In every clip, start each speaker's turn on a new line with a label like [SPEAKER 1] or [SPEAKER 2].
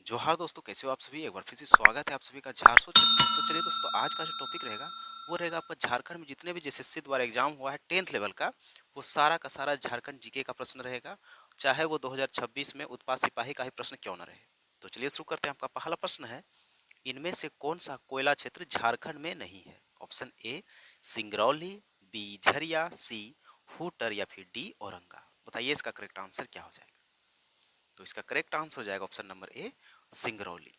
[SPEAKER 1] जोहार दोस्तों, कैसे हो आप सभी। एक बार फिर से स्वागत है आप सभी का झारसो। तो चलिए दोस्तों, आज का जो टॉपिक रहेगा वो रहेगा आपका झारखंड में जितने भी एसएससी द्वारा एग्जाम हुआ है 10th लेवल का, वो सारा का सारा झारखंड जीके का प्रश्न रहेगा, चाहे वो 2026 में उत्पाद सिपाही का ही प्रश्न क्यों न रहे। तो चलिए शुरू करते हैं। आपका पहला प्रश्न है, इनमें से कौन सा कोयला क्षेत्र झारखंड में नहीं है। Option A Singrauli, B Jharia, C Hutar या फिर डी औरंगा। बताइए इसका करेक्ट आंसर क्या हो जाएगा। तो इसका करेक्ट आंसर हो जाएगा ऑप्शन नंबर ए सिंगरौली।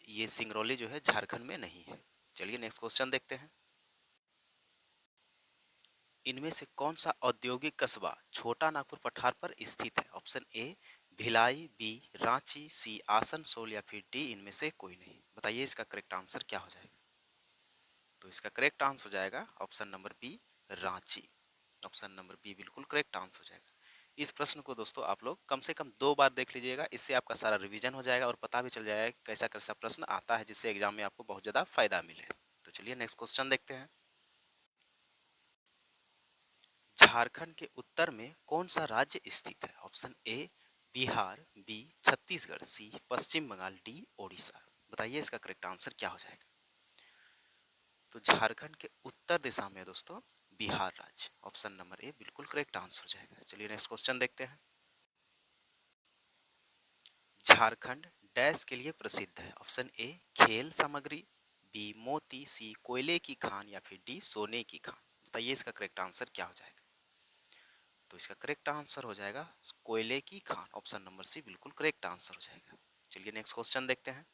[SPEAKER 1] ये सिंगरौली जो है झारखंड में नहीं है। चलिए नेक्स्ट क्वेश्चन देखते हैं। इनमें से कौन सा औद्योगिक कस्बा छोटा नागपुर पठार पर स्थित है। Option A Bhilai, B Ranchi, C Asansol या फिर डी इनमें से कोई नहीं। बताइए इसका करेक्ट आंसर क्या हो जाएगा। तो इसका करेक्ट आंसर हो जाएगा option number B Ranchi. Option number B बिल्कुल करेक्ट आंसर हो जाएगा। इस प्रश्न को दोस्तों आप लोग कम से कम 2 बार देख लीजिएगा, इससे आपका सारा रिवीजन हो जाएगा और पता भी चल जाएगा कैसा कैसा प्रश्न आता है, जिससे एग्जाम में आपको बहुत ज़्यादा फायदा मिले। तो चलिए नेक्स्ट क्वेश्चन देखते हैं। झारखंड के उत्तर में कौन सा राज्य स्थित है। Option A Bihar, B Chhattisgarh, C Paschim Bangal, D Odisha. बताइए इसका करेक्ट आंसर क्या हो जाएगा। तो झारखंड के उत्तर दिशा में दोस्तों बिहार राज्य। ऑप्शन नंबर ए बिल्कुल करेक्ट आंसर हो जाएगा। चलिए नेक्स्ट क्वेश्चन देखते हैं। झारखंड डैश के लिए प्रसिद्ध है। ऑप्शन ए खेल सामग्री, बी मोती, सी कोयले की खान या फिर डी सोने की खान। बताइए इसका करेक्ट आंसर क्या हो जाएगा। तो इसका करेक्ट आंसर हो जाएगा कोयले की खान। ऑप्शन नंबर सी बिल्कुल करेक्ट आंसर हो जाएगा। चलिए नेक्स्ट क्वेश्चन देखते हैं।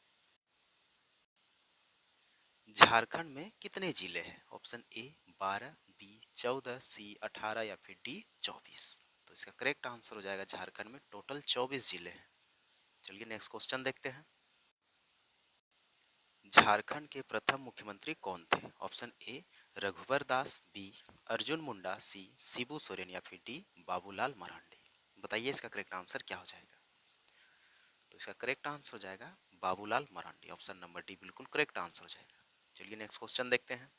[SPEAKER 1] झारखंड में कितने जिले हैं। ऑप्शन ए 12, बी 14, सी 18 या फिर डी 24। तो इसका करेक्ट आंसर हो जाएगा झारखंड में टोटल 24 जिले हैं। चलिए नेक्स्ट क्वेश्चन देखते हैं। झारखंड के प्रथम मुख्यमंत्री कौन थे। Option A Raghubar Das, B Arjun Munda, C Shibu Soren या फिर डी बाबूलाल मरांडी। बताइए इसका करेक्ट आंसर क्या हो जाएगा। तो इसका करेक्ट आंसर हो जाएगा Babulal Marandi. Option number D बिल्कुल करेक्ट आंसर हो जाएगा। चलिए नेक्स्ट क्वेश्चन देखते हैं।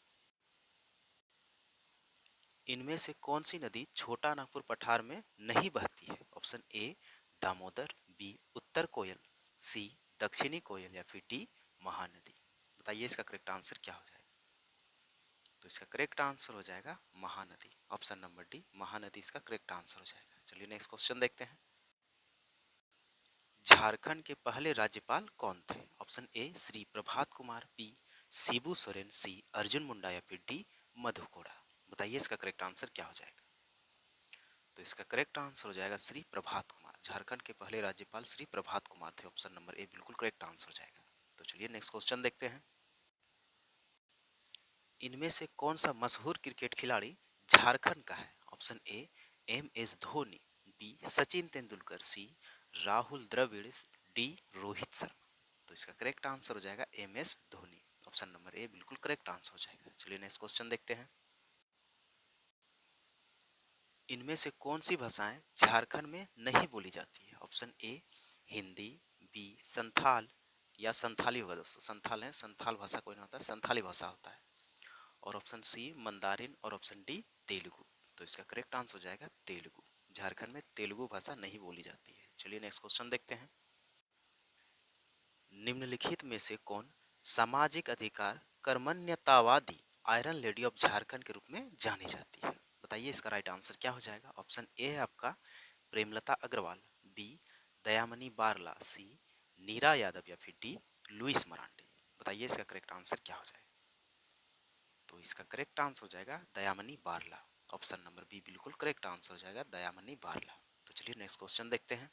[SPEAKER 1] इनमें से कौन सी नदी छोटा नागपुर पठार में नहीं बहती है। ऑप्शन ए दामोदर, बी उत्तर कोयल, सी दक्षिणी कोयल या फिर डी महानदी। बताइए इसका करेक्ट आंसर क्या हो जाएगा। तो इसका करेक्ट आंसर हो जाएगा Mahanadi. Option number D Mahanadi इसका करेक्ट आंसर हो जाएगा। चलिए नेक्स्ट क्वेश्चन देखते हैं। झारखंड के पहले राज्यपाल कौन थे। Option A Shri Prabhat Kumar, B Shibu Soren, C Arjun Munda या फिर डी मधु कोड़ा। बताइए इसका करेक्ट आंसर क्या हो जाएगा। तो इसका करेक्ट आंसर हो जाएगा श्री प्रभात कुमार। झारखंड के पहले राज्यपाल श्री प्रभात कुमार थे। ऑप्शन नंबर ए बिल्कुल करेक्ट आंसर हो जाएगा। तो चलिए नेक्स्ट क्वेश्चन देखते हैं। इनमें से कौन सा मशहूर क्रिकेट खिलाड़ी झारखंड का है। Option A M S Dhoni, B Sachin Tendulkar, C Rahul Dravid, D Rohit Sharma. तो इसका करेक्ट आंसर हो जाएगा M S Dhoni. Option number A बिल्कुल करेक्ट आंसर हो जाएगा। चलिए नेक्स्ट क्वेश्चन देखते हैं। इनमें से कौन सी भाषाएं झारखंड में नहीं बोली जाती है। Option A Hindi, B Santhal या संथाली होगा दोस्तों, संथाल है, संथाल भाषा कोई ना होता है, संथाली भाषा होता है, और ऑप्शन सी मंदारिन और ऑप्शन डी तेलुगु। तो इसका करेक्ट आंसर हो जाएगा तेलुगु। झारखंड में तेलुगु भाषा नहीं बोली जाती है। चलिए नेक्स्ट क्वेश्चन देखते हैं। निम्नलिखित में से कौन सामाजिक अधिकार कर्मण्यतावादी आयरन लेडी ऑफ झारखंड के रूप में जानी जाती है। बताइए इसका राइट आंसर क्या हो जाएगा। ऑप्शन ए है आपका प्रेमलता अग्रवाल, बी दयामणि बारला, सी नीरा यादव या फिर डी लुइस मरांडी। बताइए इसका करेक्ट आंसर क्या हो जाएगा। तो इसका करेक्ट आंसर हो जाएगा Dayamani Barla. Option number B बिल्कुल करेक्ट आंसर हो जाएगा दयामणि बारला। तो चलिए नेक्स्ट क्वेश्चन देखते हैं।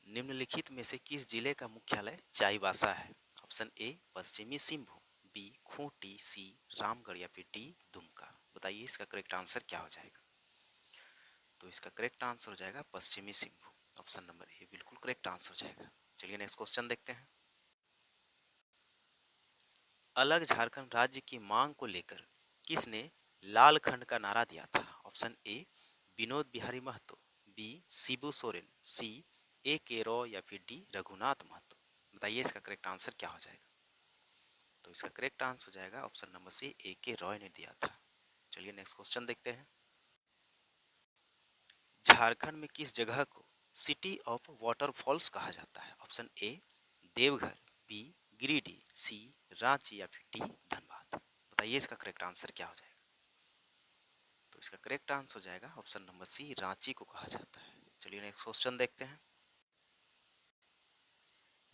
[SPEAKER 1] निम्नलिखित में से किस जिले का मुख्यालय चाईबासा है। ऑप्शन ए पश्चिमी सिंहभूम, बी खूंटी, सी रामगढ़ या फिर डी दुमका। बताइए इसका करेक्ट आंसर क्या हो जाएगा। तो इसका करेक्ट आंसर हो जाएगा पश्चिमी सिंहभूम। ऑप्शन नंबर ए बिल्कुल करेक्ट आंसर हो जाएगा। चलिए नेक्स्ट क्वेश्चन देखते हैं। अलग झारखंड राज्य की मांग को लेकर किसने लाल खंड का नारा दिया था। Option A Vinod Bihari Mahato, B Shibu Soren, C A K Roy या फिर डी रघुनाथ महतो। बताइए इसका करेक्ट आंसर क्या हो जाएगा। तो इसका करेक्ट आंसर हो जाएगा option number C A K Roy ने दिया था। चलिए नेक्स्ट क्वेश्चन देखते हैं। झारखंड में किस जगह को सिटी ऑफ वाटरफॉल्स कहा जाता है? Option A Deoghar, B Giridih, C Ranchi या फिर डी धनबाद। बताइए इसका करेक्ट आंसर क्या हो जाएगा? तो इसका करेक्ट आंसर हो जाएगा ऑप्शन नंबर सी, रांची को कहा जाता है। चलिए नेक्स्ट क्वेश्चन देखते हैं।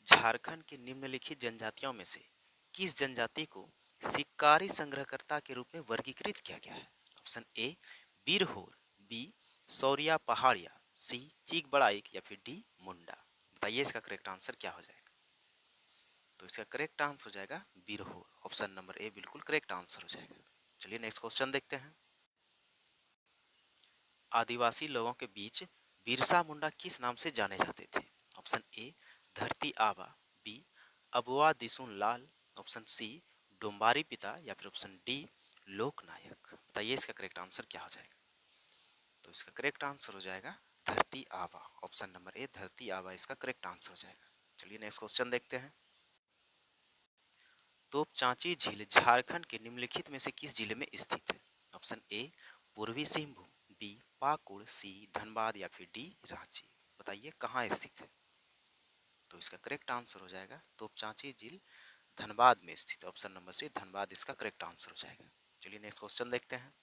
[SPEAKER 1] झारखंड के निम्नलिखित जनजातियों में से किस जनजाति को शिकारी संग्रहकर्ता के रूप में वर्गीकृत किया गया है? ऑप्शन ए बीरहोर, बी सौरिया पहाड़िया, सी चीक बड़ाइक या फिर डी मुंडा। बताइए इसका करेक्ट आंसर क्या हो जाएगा? तो इसका करेक्ट आंसर हो जाएगा बीरहोर। ऑप्शन नंबर ए बिल्कुल करेक्ट आंसर हो जाएगा। चलिए नेक्स्ट क्वेश्चन देखते हैं। आदिवासी लोगों के बीच बिरसा मुंडा किस नाम से जाने जाते थे? ऑप्शन ए धरती आबा, बी अबुआ दिसुन लाल, ऑप्शन सी डोम्बारी पिता या फिर ऑप्शन डी लोकनायक। बताइए इसका करेक्ट आंसर क्या हो जाएगा? तो इसका करेक्ट आंसर हो जाएगा धरती आबा। ऑप्शन नंबर ए धरती आबा इसका करेक्ट आंसर हो जाएगा। चलिए नेक्स्ट क्वेश्चन देखते हैं। तोपचांची झील झारखंड के निम्नलिखित में से किस जिले में स्थित है? ऑप्शन ए पूर्वी सिंहभूम, बी पाकुड़, सी धनबाद या फिर डी रांची। बताइए कहाँ स्थित है? तो इसका करेक्ट आंसर हो जाएगा तोपचांची झील धनबाद में स्थित। ऑप्शन नंबर सी धनबाद इसका करेक्ट आंसर हो जाएगा। चलिए नेक्स्ट क्वेश्चन देखते हैं।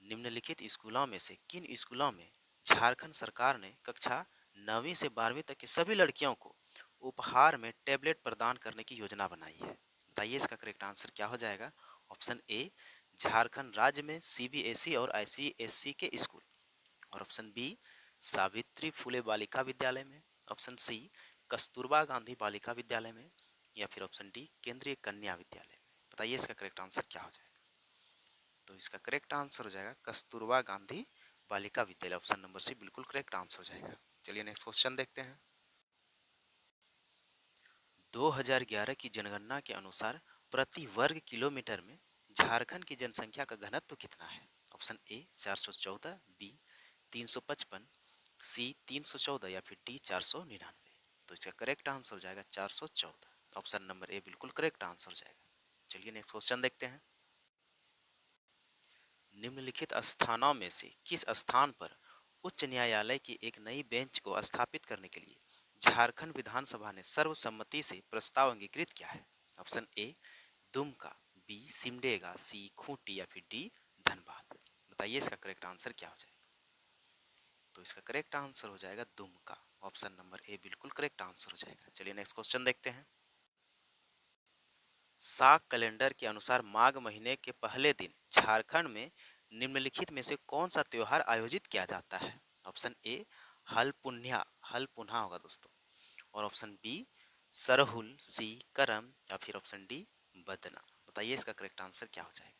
[SPEAKER 1] निम्नलिखित स्कूलों में से किन स्कूलों में झारखंड सरकार ने कक्षा 9वीं से 12वीं तक की सभी लड़कियों को उपहार में टैबलेट प्रदान करने की योजना बनाई है? बताइए इसका करेक्ट आंसर क्या हो जाएगा? ऑप्शन ए झारखंड राज्य में सीबीएसई और आईसीएसई के स्कूल, और ऑप्शन बी सावित्री फुले बालिका विद्यालय में, ऑप्शन सी कस्तूरबा गांधी बालिका विद्यालय में, या फिर ऑप्शन डी केंद्रीय कन्या विद्यालय में। बताइए इसका करेक्ट आंसर क्या हो जाएगा? तो इसका करेक्ट आंसर हो जाएगा Kasturba Gandhi Balika Vidyalaya. Option number C बिल्कुल करेक्ट आंसर हो जाएगा। चलिए नेक्स्ट क्वेश्चन देखते हैं। 2011 की जनगणना के अनुसार प्रति वर्ग किलोमीटर में झारखंड की जनसंख्या का घनत्व कितना है? ऑप्शन ए 414, बी 355, सी 314 या फिर डी 499। तो इसका करेक्ट आंसर हो जाएगा 414। ऑप्शन नंबर ए बिल्कुल करेक्ट आंसर हो जाएगा। चलिए नेक्स्ट क्वेश्चन देखते हैं। निम्नलिखित स्थानों में से किस स्थान पर उच्च न्यायालय की एक नई बेंच को स्थापित करने के लिए झारखंड विधानसभा ने सर्वसम्मति से प्रस्ताव अंगीकृत किया है? Option A Dumka, B Simdega, C Khunti या फिर डी धनबाद। बताइए इसका करेक्ट आंसर क्या हो जाएगा? तो इसका करेक्ट आंसर हो जाएगा दुमका। ऑप्शन नंबर ए बिल्कुल करेक्ट आंसर हो जाएगा। चलिए नेक्स्ट क्वेश्चन देखते हैं। साक कैलेंडर के अनुसार माघ महीने के पहले दिन झारखंड में निम्नलिखित में से कौन सा त्योहार आयोजित किया जाता है? ऑप्शन ए हल पुन्हा, हल पुन्हा होगा दोस्तों, और ऑप्शन बी सरहुल, सी करम या फिर ऑप्शन डी बदना। बताइए इसका करेक्ट आंसर क्या हो जाएगा?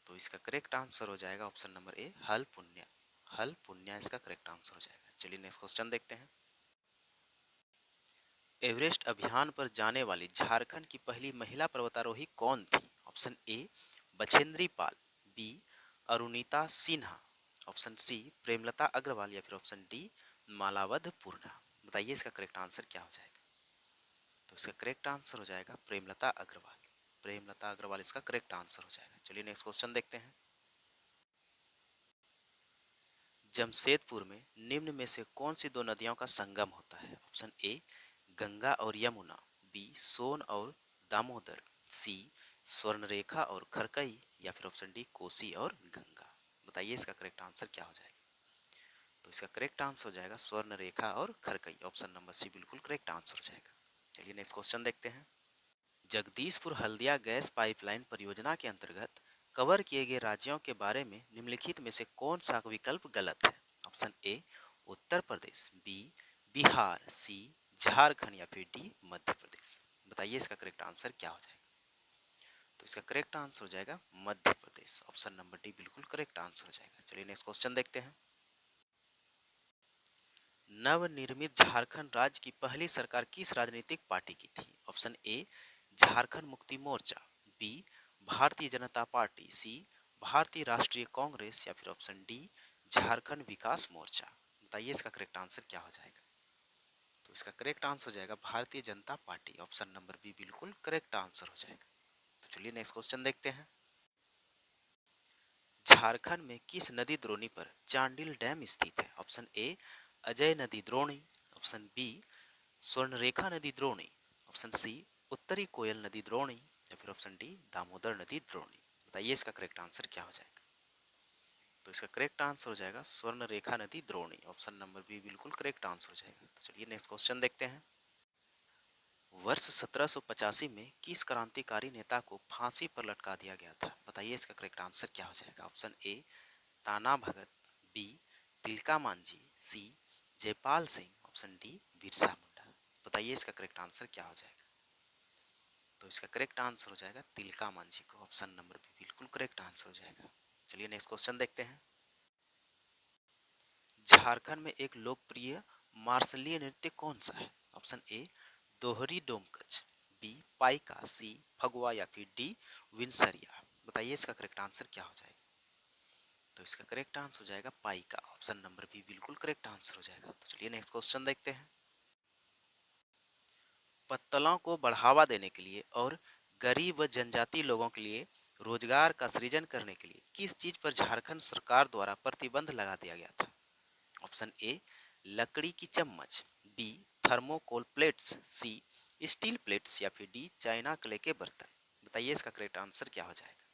[SPEAKER 1] तो इसका करेक्ट आंसर हो जाएगा ऑप्शन नंबर ए हल पुन्हा। हल पुन्हा इसका करेक्ट आंसर हो जाएगा। चलिए नेक्स्ट क्वेश्चन देखते हैं। एवरेस्ट अभियान पर जाने वाली झारखंड की पहली महिला पर्वतारोही कौन थी? Option A Bachendri Pal, B Arunita Sinha, option C Premlata Agarwal या फिर ऑप्शन डी मालावध पूर्णा। बताइए इसका करेक्ट आंसर क्या हो जाएगा? तो इसका करेक्ट आंसर हो जाएगा प्रेमलता अग्रवाल। प्रेमलता अग्रवाल इसका करेक्ट आंसर हो जाएगा। चलिए नेक्स्ट क्वेश्चन देखते हैं। जमशेदपुर में निम्न में से कौन सी दो नदियों का संगम होता है? ऑप्शन ए गंगा और यमुना, बी सोन और दामोदर, सी स्वर्णरेखा और खरकई या फिर ऑप्शन डी कोसी और गंगा। बताइए इसका करेक्ट आंसर क्या हो जाएगा? तो इसका करेक्ट आंसर हो जाएगा स्वर्णरेखा और खरकई। ऑप्शन नंबर सी बिल्कुल करेक्ट आंसर हो जाएगा। चलिए नेक्स्ट क्वेश्चन देखते हैं। जगदीशपुर हल्दिया गैस पाइपलाइन परियोजना के अंतर्गत कवर किए गए राज्यों के बारे में निम्नलिखित में से कौन सा विकल्प गलत है? Option A Uttar Pradesh, B Bihar, C Jharkhand या फिर डी मध्य प्रदेश। बताइए इसका करेक्ट आंसर क्या हो जाएगा? तो इसका करेक्ट आंसर हो जाएगा Madhya Pradesh. Option number D बिल्कुल करेक्ट आंसर हो जाएगा। चलिए नेक्स्ट क्वेश्चन देखते हैं। नवनिर्मित झारखंड राज्य की पहली सरकार किस राजनीतिक पार्टी की थी? Option A Jharkhand Mukti Morcha, B Bharatiya Janata party, सी भारतीय राष्ट्रीय कांग्रेस या फिर ऑप्शन डी झारखंड विकास मोर्चा। बताइए इसका करेक्ट आंसर क्या हो जाएगा? तो इसका करेक्ट आंसर हो जाएगा Bharatiya Janata party. Option number B बिल्कुल करेक्ट आंसर हो जाएगा। तो चलिए नेक्स्ट क्वेश्चन देखते हैं। झारखंड में किस नदी द्रोणी पर चांडिल डैम स्थित है? ऑप्शन ए अजय नदी द्रोणी, ऑप्शन बी स्वर्णरेखा नदी द्रोणी, ऑप्शन सी उत्तरी कोयल नदी द्रोणी या फिर ऑप्शन डी दामोदर नदी द्रोणी। बताइए इसका करेक्ट आंसर क्या हो जाएगा? तो इसका करेक्ट आंसर हो जाएगा स्वर्णरेखा नदी द्रोणी। ऑप्शन नंबर बी बिल्कुल करेक्ट आंसर हो जाएगा। तो चलिए नेक्स्ट क्वेश्चन देखते हैं। वर्ष 1785 में किस क्रांतिकारी नेता को फांसी पर लटका दिया गया था? बताइए इसका करेक्ट आंसर क्या हो जाएगा? ऑप्शन ए ताना भगत, बी तिलका मांझी, सी जयपाल सिंह, ऑप्शन डी बिरसा मुंडा। बताइए इसका करेक्ट आंसर क्या हो जाएगा? तो इसका करेक्ट आंसर हो जाएगा तिलका मांझी को। ऑप्शन नंबर बी बिल्कुल करेक्ट आंसर हो जाएगा। चलिए नेक्स्ट क्वेश्चन देखते हैं। झारखंड में एक लोकप्रिय मार्शलीय नृत्य कौन सा है? ऑप्शन ए दोहरी डोमकच, बी पाइका, सी फगुआ या फिर डी विंसरिया। बताइए इसका करेक्ट आंसर क्या हो जाएगा? तो इसका करेक्ट आंसर हो जाएगा पाइका। ऑप्शन नंबर बी बिल्कुल करेक्ट आंसर हो जाएगा। तो चलिए नेक्स्ट क्वेश्चन देखते हैं। पत्तलों को बढ़ावा देने के लिए और गरीब व जनजाति लोगों के लिए रोजगार का सृजन करने के लिए किस चीज पर झारखंड सरकार द्वारा प्रतिबंध लगा दिया गया था? ऑप्शन ए लकड़ी की चम्मच, बी थर्मोकोल प्लेट्स, सी स्टील प्लेट्स या फिर डी चाइना क्ले के बर्तन। बताइए इसका करेक्ट आंसर क्या हो जाएगा?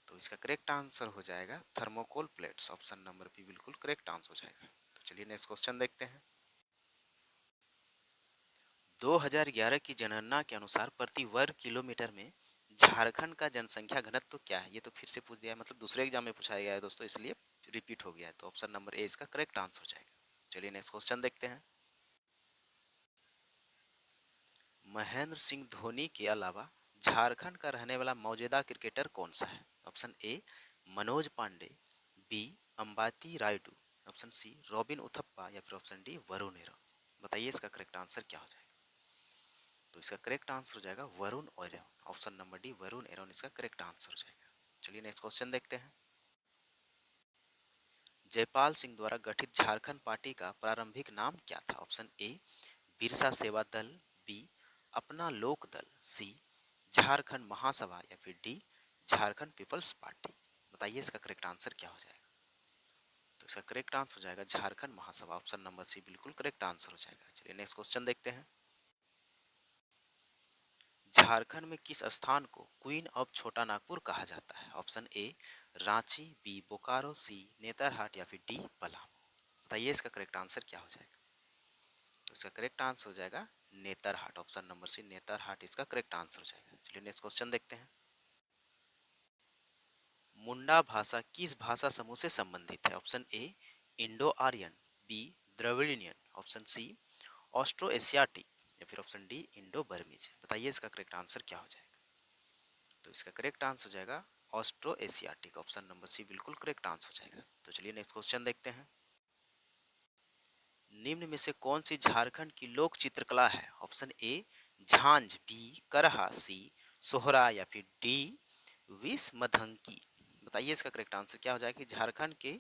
[SPEAKER 1] तो इसका करेक्ट आंसर हो जाएगा thermocol plates. Option number B बिल्कुल करेक्ट आंसर हो जाएगा। तो चलिए नेक्स्ट क्वेश्चन देखते हैं। 2011 की जनगणना के अनुसार प्रति वर्ग किलोमीटर में झारखंड का जनसंख्या घनत्व क्या है? ये तो फिर से पूछ दिया है, मतलब दूसरे एग्जाम में पूछा गया है दोस्तों, इसलिए रिपीट हो गया है। तो ऑप्शन नंबर ए इसका करेक्ट आंसर हो जाएगा। चलिए नेक्स्ट क्वेश्चन देखते हैं। महेंद्र सिंह धोनी के अलावा झारखंड का रहने वाला मौजूदा क्रिकेटर कौन सा है? Option A Manoj Pande, B Ambati Rayudu, option C Robin Uthappa या फिर ऑप्शन डी वरुण एरोन। बताइए इसका करेक्ट आंसर क्या हो जाएगा? तो इसका करेक्ट आंसर हो जाएगा Varun Aaron. Option number D Varun Aaron इसका करेक्ट आंसर हो जाएगा। चलिए नेक्स्ट क्वेश्चन देखते हैं। जयपाल सिंह द्वारा गठित झारखंड पार्टी का प्रारंभिक नाम क्या था? ऑप्शन ए बिरसा सेवा दल, बी अपना लोक दल, सी झारखंड महासभा या फिर डी झारखंड पीपल्स पार्टी। बताइए इसका करेक्ट आंसर क्या हो जाएगा? तो इसका करेक्ट आंसर हो जाएगा झारखंड महासभा। ऑप्शन नंबर सी बिल्कुल करेक्ट आंसर हो जाएगा। चलिए नेक्स्ट क्वेश्चन देखते हैं। झारखंड में किस स्थान को क्वीन ऑफ छोटा नागपुर कहा जाता है? Option A Ranchi, B Bokaro, C Netarhat या फिर डी पलामू। बताइए इसका करेक्ट आंसर क्या हो जाएगा? तो इसका करेक्ट आंसर हो जाएगा Netarhat. Option number C Netarhat इसका करेक्ट आंसर हो जाएगा। चलिए नेक्स्ट क्वेश्चन देखते हैं। मुंडा भाषा किस भाषा समूह से संबंधित है? Option A Indo Aryan, B Dravidian, option C Austro Asiatic या फिर ऑप्शन डी इंडो बर्मीज। बताइए इसका करेक्ट आंसर क्या हो जाएगा? तो इसका करेक्ट आंसर हो जाएगा Austro Asiatic. Option number C बिल्कुल करेक्ट आंसर हो जाएगा। तो चलिए नेक्स्ट क्वेश्चन देखते हैं। निम्न में से कौन सी झारखंड की लोक चित्रकला है? ऑप्शन ए झांझ, बी करहा, सी सोहरा या फिर डी विष मधंकी। बताइए इसका करेक्ट आंसर क्या हो जाएगा कि झारखंड के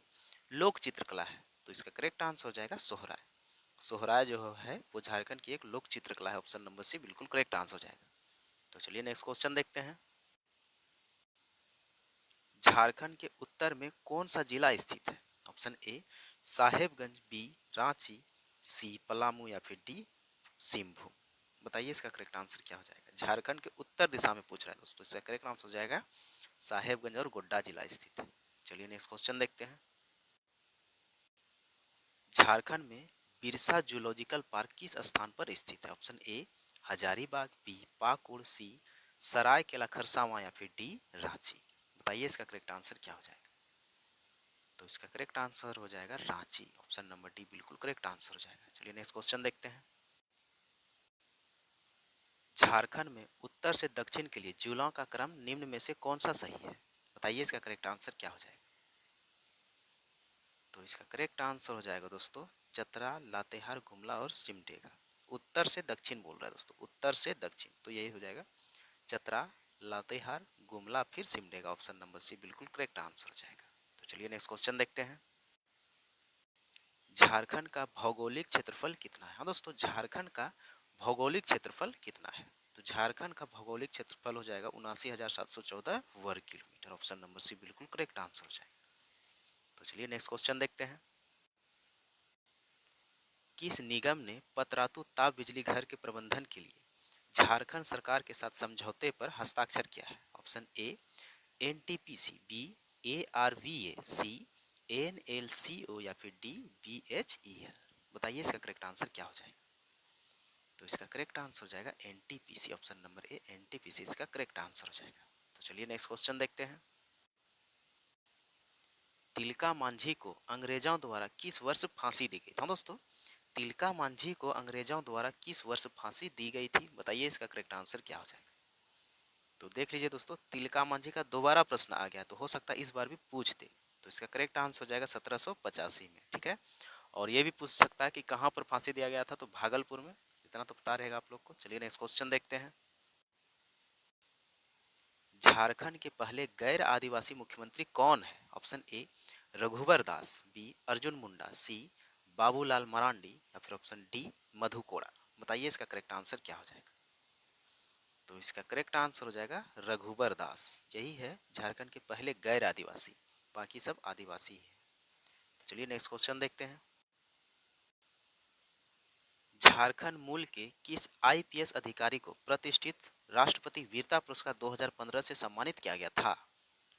[SPEAKER 1] लोक चित्रकला है? तो इसका करेक्ट आंसर हो जाएगा सोहराय। सोहराय जो है वो झारखंड की एक लोक चित्रकला है। ऑप्शन नंबर सी बिल्कुल करेक्ट आंसर हो जाएगा। तो चलिए नेक्स्ट क्वेश्चन देखते हैं। झारखंड के उत्तर में कौन सा जिला स्थित है? Option A Sahebganj, B Ranchi, C Palamu या फिर डी सिंहभूम। बताइए इसका करेक्ट आंसर क्या हो जाएगा? झारखंड के उत्तर दिशा में पूछ रहा है दोस्तों। इसका करेक्ट आंसर हो जाएगा साहेबगंज और गोड्डा जिला स्थित है। चलिए नेक्स्ट क्वेश्चन देखते हैं। झारखंड में बिरसा जूलॉजिकल पार्क किस स्थान पर स्थित है? Option A Hazaribagh, B Pakur, C Seraikela Kharsawan या फिर डी रांची। बताइए इसका करेक्ट आंसर क्या हो जाएगा? तो इसका करेक्ट आंसर हो जाएगा रांची। ऑप्शन नंबर डी बिल्कुल करेक्ट आंसर हो जाएगा। चलिए नेक्स्ट क्वेश्चन देखते हैं। झारखंड में उत्तर से दक्षिण के लिए जिलों का क्रम निम्न में से कौन सा सही है? बताइए इसका करेक्ट आंसर क्या हो जाएगा? तो इसका करेक्ट आंसर हो जाएगा दोस्तों चतरा, लातेहार, गुमला और सिमडेगा। उत्तर से दक्षिण बोल रहा है दोस्तों, उत्तर से दक्षिण, तो यही हो जाएगा चतरा, लातेहार, गुमला फिर सिमडेगा। ऑप्शन नंबर सी बिल्कुल करेक्ट आंसर हो जाएगा। तो चलिए नेक्स्ट क्वेश्चन देखते हैं। झारखंड का भौगोलिक क्षेत्रफल कितना है? हाँ दोस्तों, झारखंड का भौगोलिक क्षेत्रफल कितना है? तो झारखंड का भौगोलिक क्षेत्रफल हो जाएगा 79,714 वर्ग किलोमीटर। ऑप्शन नंबर सी बिल्कुल करेक्ट आंसर हो जाएगा। तो चलिए नेक्स्ट क्वेश्चन देखते हैं। किस निगम ने पतरातू ताप बिजली घर के प्रबंधन के लिए झारखंड सरकार के साथ समझौते पर हस्ताक्षर किया है? ऑप्शन ए एनटीपीसी, बी एआरवीए, सी एनएलसीओ या फिर डी बीएचईएल। बताइए इसका करेक्ट आंसर क्या हो जाएगा? तो इसका करेक्ट आंसर हो जाएगा एनटीपीसी। ऑप्शन नंबर ए एनटीपीसी इसका करेक्ट आंसर हो जाएगा। तो चलिए नेक्स्ट क्वेश्चन देखते हैं। तिलका मांझी को अंग्रेजों द्वारा किस वर्ष फांसी दी गई? हाँ दोस्तों, तिलका मांझी को अंग्रेजों द्वारा किस वर्ष फांसी दी गई थी? बताइए इसका करेक्ट आंसर क्या हो जाएगा? तो देख लीजिए दोस्तों, तिलका मांझी का दोबारा प्रश्न आ गया, तो हो सकता है इस बार भी पूछ दे। तो इसका करेक्ट आंसर हो जाएगा 1785 में। ठीक है, और ये भी पूछ सकता है कि कहाँ पर फांसी दिया गया था, तो भागलपुर में। इतना तो पता रहेगा आप लोग को। चलिए नेक्स्ट क्वेश्चन देखते हैं। झारखंड के पहले गैर आदिवासी मुख्यमंत्री कौन है? Option A Raghubar Das, B Arjun Munda, C Babulal Marandi या फिर ऑप्शन डी मधु कोड़ा। बताइए इसका करेक्ट आंसर क्या हो जाएगा? तो इसका करेक्ट आंसर हो जाएगा रघुवर दास। यही है झारखंड के पहले गैर आदिवासी, बाकी सब आदिवासी है। तो चलिए नेक्स्ट क्वेश्चन देखते हैं। झारखंड मूल के किस आईपीएस अधिकारी को प्रतिष्ठित राष्ट्रपति वीरता पुरस्कार 2015 से सम्मानित किया गया था?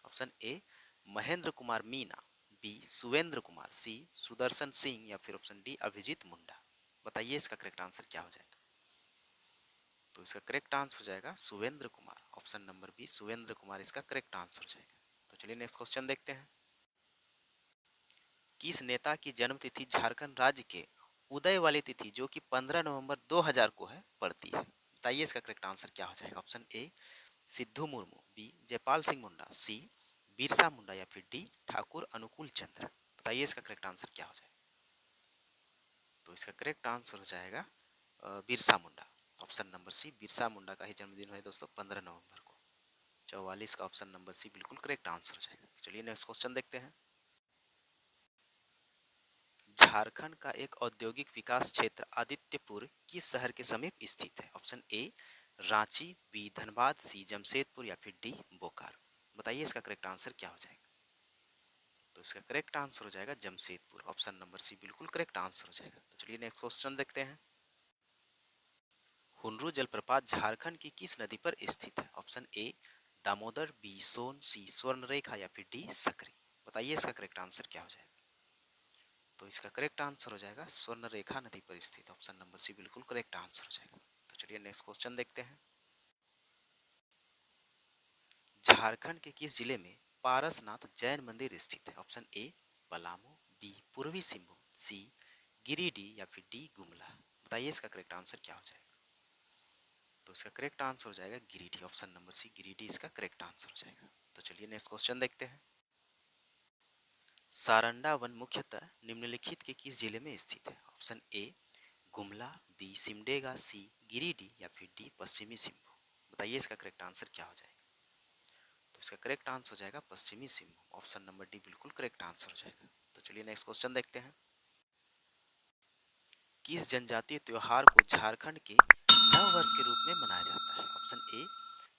[SPEAKER 1] Option A Mahendra Kumar Meena, B Suvendra Kumar, C Sudarshan Singh या फिर ऑप्शन डी अभिजीत मुंडा। बताइए इसका करेक्ट आंसर क्या हो जाएगा? तो इसका करेक्ट आंसर हो जाएगा Suvendra Kumar. Option number B Suvendra Kumar इसका करेक्ट आंसर हो जाएगा। तो चलिए नेक्स्ट क्वेश्चन देखते हैं। किस नेता की जन्मतिथि झारखंड राज्य के उदय वाली तिथि जो कि 15 नवंबर 2000 को है पड़ती है? बताइए इसका करेक्ट आंसर क्या हो जाएगा? Option A Sidhu Murmu, B Jaipal Singh Munda, C Birsa Munda या फिर डी ठाकुर अनुकूल चंद्र। बताइए इसका करेक्ट आंसर क्या हो जाएगा? तो इसका करेक्ट आंसर हो जाएगा बिरसा मुंडा। ऑप्शन नंबर सी बिरसा मुंडा का ही जन्मदिन है दोस्तों 15 नवंबर को। 44 का ऑप्शन नंबर सी बिल्कुल करेक्ट आंसर हो जाएगा। चलिए नेक्स्ट क्वेश्चन देखते हैं। झारखंड का एक औद्योगिक विकास क्षेत्र आदित्यपुर किस शहर के समीप स्थित है? Option A Ranchi, B Dhanbad, C Jamshedpur या फिर डी बोकारो। बताइए इसका करेक्ट आंसर क्या हो जाएगा? तो इसका करेक्ट आंसर हो जाएगा जमशेदपुर। ऑप्शन नंबर सी बिल्कुल करेक्ट आंसर हो जाएगा। तो चलिए नेक्स्ट क्वेश्चन देखते हैं। हुनरू जलप्रपात झारखंड की किस नदी पर स्थित है? ऑप्शन ए दामोदर, बी सोन, सी स्वर्णरेखा या फिर डी सकरी। बताइए इसका करेक्ट आंसर क्या हो जाएगा? तो इसका करेक्ट आंसर हो जाएगा स्वर्णरेखा नदी पर स्थित। ऑप्शन नंबर सी बिल्कुल करेक्ट आंसर हो जाएगा। तो चलिए नेक्स्ट क्वेश्चन देखते हैं। झारखंड के किस जिले में पारसनाथ जैन मंदिर स्थित है? ऑप्शन ए पलामू, बी पूर्वी सिंहभूम, सी गिरिडीह या फिर डी गुमला। बताइए इसका करेक्ट आंसर क्या हो जाएगा? तो इसका करेक्ट आंसर हो जाएगा Giridih. Option number C Giridih इसका करेक्ट आंसर हो जाएगा। तो चलिए नेक्स्ट क्वेश्चन देखते हैं। सारंडा वन मुख्यतः निम्नलिखित के किस जिले में स्थित है? Option A Gumla, B Simdega, C Giridih या फिर डी पश्चिमी सिंहभूम। बताइए इसका करेक्ट आंसर क्या हो जाएगा? तो इसका करेक्ट आंसर हो जाएगा पश्चिमी सिंहभूम। ऑप्शन नंबर डी बिल्कुल करेक्ट आंसर हो जाएगा। तो चलिए नेक्स्ट क्वेश्चन देखते हैं। किस जनजातीय त्योहार को झारखंड के नव वर्ष के रूप में मनाया जाता है? ऑप्शन ए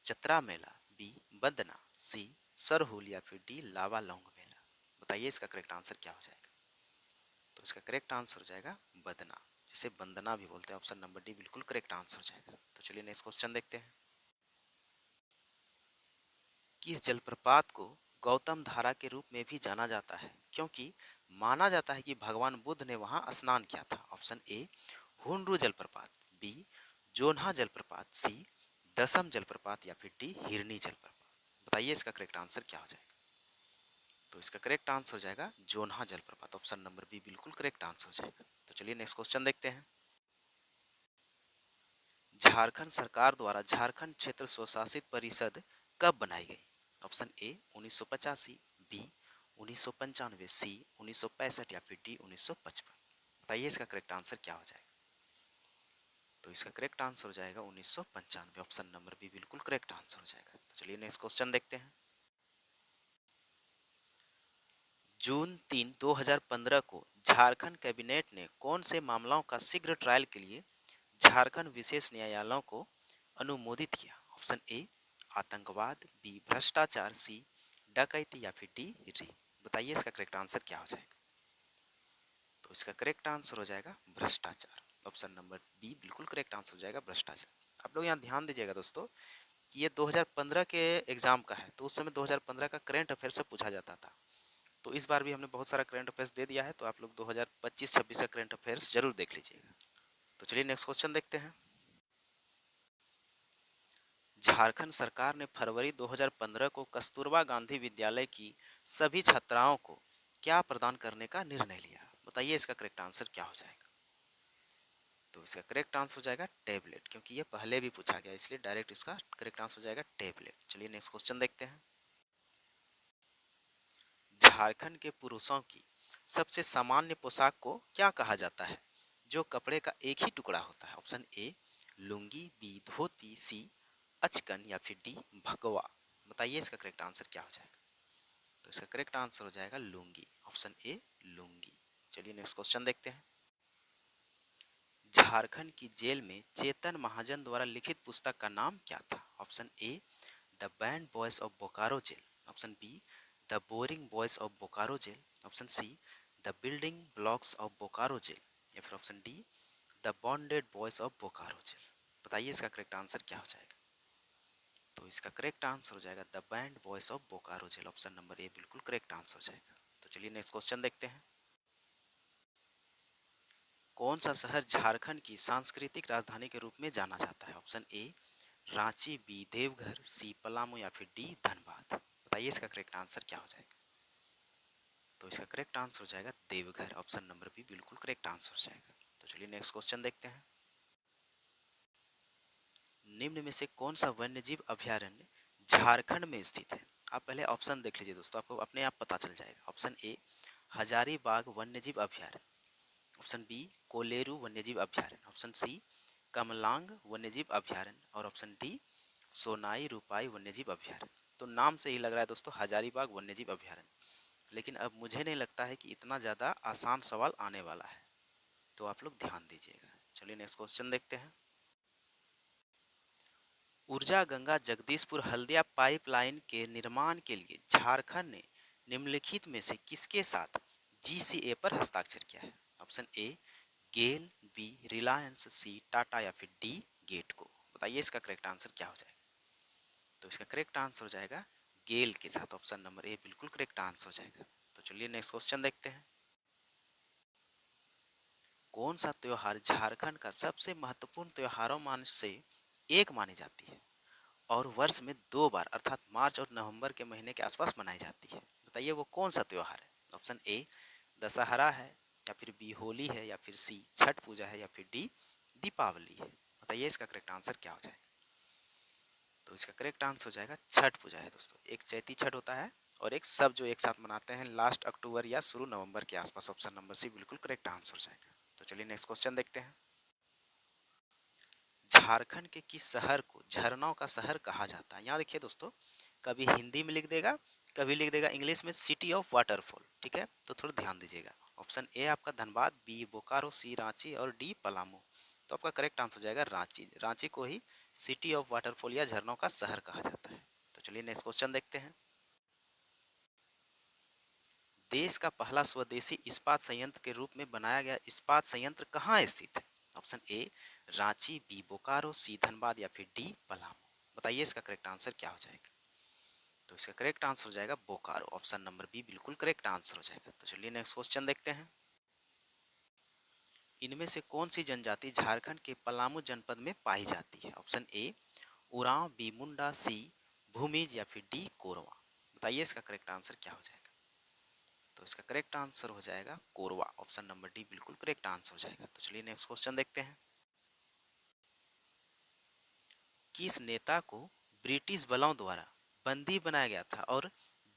[SPEAKER 1] चतरा मेला, बी बंदना, सी सरहुल या फिर डी लावा लौंग मेला। बताइए इसका करेक्ट आंसर क्या हो जाएगा? तो इसका करेक्ट आंसर हो जाएगा बदना, जिसे बंदना भी बोलते हैं। ऑप्शन नंबर डी बिल्कुल करेक्ट आंसर हो जाएगा। तो चलिए नेक्स्ट क्वेश्चन देखते हैं। किस जलप्रपात को गौतम धारा के रूप में भी जाना जाता है क्योंकि माना जाता है कि भगवान बुद्ध ने वहां स्नान किया था? ऑप्शन ए हुनरू जलप्रपात, बी जोन्हा जलप्रपात, सी दसम जलप्रपात या फिर डी हिरनी जलप्रपात। बताइए इसका करेक्ट आंसर क्या हो जाएगा? तो इसका करेक्ट आंसर हो जाएगा जोन्हा जलप्रपात। ऑप्शन नंबर बी बिल्कुल करेक्ट आंसर हो जाएगा। तो चलिए नेक्स्ट क्वेश्चन देखते हैं। झारखंड सरकार द्वारा झारखंड क्षेत्र स्वशासित परिषद कब बनाई गई? ऑप्शन ए 1985, बी 1995, सी 1965 या फिर डी 1955। बताइए इसका करेक्ट आंसर क्या हो जाएगा? तो इसका करेक्ट आंसर हो जाएगा 1995। ऑप्शन नंबर बी बिल्कुल करेक्ट आंसर हो जाएगा। तो चलिए नेक्स्ट क्वेश्चन देखते हैं। जून 3, 2015 को झारखंड कैबिनेट ने कौन से मामलों का शीघ्र ट्रायल के लिए झारखंड विशेष न्यायालयों को अनुमोदित किया? ऑप्शन ए आतंकवाद, बी भ्रष्टाचार, सी डकैती या फिर डी रेप। बताइए इसका करेक्ट आंसर क्या हो जाएगा? तो इसका करेक्ट आंसर हो जाएगा भ्रष्टाचार। ऑप्शन नंबर बी बिल्कुल करेक्ट आंसर हो जाएगा भ्रष्टाचार। आप लोग यहाँ ध्यान दीजिएगा दोस्तों, ये 2015 के एग्जाम का है, तो उस समय 2015 का करंट अफेयर से पूछा जाता था। तो इस बार भी हमने बहुत सारा करंट अफेयर्स दे दिया है, तो आप लोग 2025-26 का करंट अफेयर्स जरूर देख लीजिएगा। तो चलिए नेक्स्ट क्वेश्चन देखते हैं। झारखंड सरकार ने फरवरी 2015 को कस्तूरबा गांधी विद्यालय की सभी छात्राओं को क्या प्रदान करने का निर्णय लिया? बताइए इसका करेक्ट आंसर क्या हो जाएगा? तो इसका करेक्ट आंसर हो जाएगा टेबलेट, क्योंकि ये पहले भी पूछा गया, इसलिए डायरेक्ट इसका करेक्ट आंसर हो जाएगा टेबलेट। चलिए नेक्स्ट क्वेश्चन देखते हैं। झारखंड के पुरुषों की सबसे सामान्य पोशाक को क्या कहा जाता है, जो कपड़े का एक ही टुकड़ा होता है? ऑप्शन ए लुंगी, बी धोती, सी अचकन या फिर डी भगवा। बताइए इसका करेक्ट आंसर क्या हो जाएगा? तो इसका करेक्ट आंसर हो जाएगा लुंगी। Option A lungi. चलिए नेक्स्ट क्वेश्चन देखते हैं। झारखंड की जेल में चेतन महाजन द्वारा लिखित पुस्तक का नाम क्या था? Option A the band boys of Bokaro jail, option B the boring boys of Bokaro jail, option C the building blocks of Bokaro jail, या फिर option D the bonded boys of Bokaro jail. बताइए इसका करेक्ट आंसर क्या हो जाएगा? तो इसका करेक्ट आंसर हो जाएगा the band boys of Bokaro jail. Option number A बिल्कुल करेक्ट आंसर हो जाएगा। तो चलिए नेक्स्ट क्वेश्चन देखते हैं। कौन सा शहर झारखंड की सांस्कृतिक राजधानी के रूप में जाना जाता है? Option A Ranchi, B Deoghar, C Palamu या फिर डी धनबाद। बताइए इसका करेक्ट आंसर क्या हो जाएगा? तो इसका करेक्ट आंसर हो जाएगा देवघर। ऑप्शन नंबर बी बिल्कुल करेक्ट आंसर हो जाएगा। तो चलिए नेक्स्ट क्वेश्चन देखते हैं। निम्न में से कौन सा वन्यजीव अभयारण्य झारखंड में स्थित है? आप पहले ऑप्शन देख लीजिए दोस्तों, आपको अपने आप पता चल जाएगा। ऑप्शन ए हजारीबाग वन्यजीव अभयारण्य, ऑप्शन बी कोलेरू वन्यजीव अभयारण्य, ऑप्शन सी कमलांग वन्यजीव अभयारण्य, और ऑप्शन डी सोनाई रूपाई वन्यजीव अभयारण्य। तो नाम से ही लग रहा है दोस्तों हजारीबाग वन्यजीव अभयारण्य, लेकिन अब मुझे नहीं लगता है कि इतना ज़्यादा आसान सवाल आने वाला है, तो आप लोग ध्यान दीजिएगा। चलिए नेक्स्ट क्वेश्चन देखते हैं। ऊर्जा गंगा जगदीशपुर हल्दिया पाइपलाइन के निर्माण के लिए झारखंड ने निम्नलिखित में से किसके साथ जीसीए पर हस्ताक्षर किया है? Option A GAIL, B Reliance, C Tata या फिर डी गेट को। बताइए इसका करेक्ट आंसर क्या हो जाएगा? तो इसका करेक्ट आंसर हो जाएगा गेल के साथ। ऑप्शन नंबर ए बिल्कुल करेक्ट आंसर हो जाएगा। तो चलिए नेक्स्ट क्वेश्चन देखते हैं। कौन सा त्योहार झारखंड का सबसे महत्वपूर्ण त्योहारों में से एक मानी जाती है और वर्ष में 2 बार अर्थात मार्च और नवंबर के महीने के आसपास मनाई जाती है? बताइए वो कौन सा त्योहार है? ऑप्शन ए दशहरा है, या फिर बी होली है, या फिर सी छठ पूजा है, या फिर डी दीपावली है। बताइए इसका करेक्ट आंसर क्या हो जाएगा? तो इसका करेक्ट आंसर हो जाएगा छठ पूजा है दोस्तों। एक चैती छठ होता है और एक सब जो एक साथ मनाते हैं लास्ट अक्टूबर या शुरू नवंबर के आसपास। ऑप्शन नंबर सी बिल्कुल करेक्ट आंसर हो जाएगा। तो चलिए नेक्स्ट क्वेश्चन देखते हैं। झारखंड के किस शहर को झरनों का शहर कहा जाता है? यहाँ देखिए दोस्तों, कभी हिंदी में लिख देगा, कभी लिख देगा इंग्लिश में सिटी ऑफ वाटरफॉल। ठीक है, तो थोड़ा ध्यान दीजिएगा। ऑप्शन ए आपका धनबाद, बी बोकारो, सी रांची और डी पलामू। तो आपका करेक्ट आंसर हो जाएगा रांची। रांची को ही सिटी ऑफ वाटरफॉल या झरनों का शहर कहा जाता है। तो चलिए नेक्स्ट क्वेश्चन देखते हैं। देश का पहला स्वदेशी इस्पात संयंत्र के रूप में बनाया गया इस्पात संयंत्र कहाँ स्थित है? Option A Ranchi, B Bokaro, C Dhanbad या फिर डी पलामू। बताइए इसका करेक्ट आंसर क्या हो जाएगा? तो इसका करेक्ट आंसर हो जाएगा बोकारो। ऑप्शन नंबर बी बिल्कुल करेक्ट आंसर हो जाएगा। तो चलिए नेक्स्ट क्वेश्चन देखते हैं। इनमें से कौन सी जनजाति झारखंड के पलामू जनपद में पाई जाती है? ऑप्शन ए उरांव, बी मुंडा, सी भूमिज या फिर डी कोरवा। बताइए इसका करेक्ट आंसर क्या हो जाएगा? तो इसका करेक्ट आंसर हो जाएगा कोरवा। ऑप्शन नंबर डी बिल्कुल करेक्ट आंसर हो जाएगा। तो चलिए नेक्स्ट क्वेश्चन देखते हैं। किस नेता को ब्रिटिश बलों द्वारा बंदी बनाया गया था और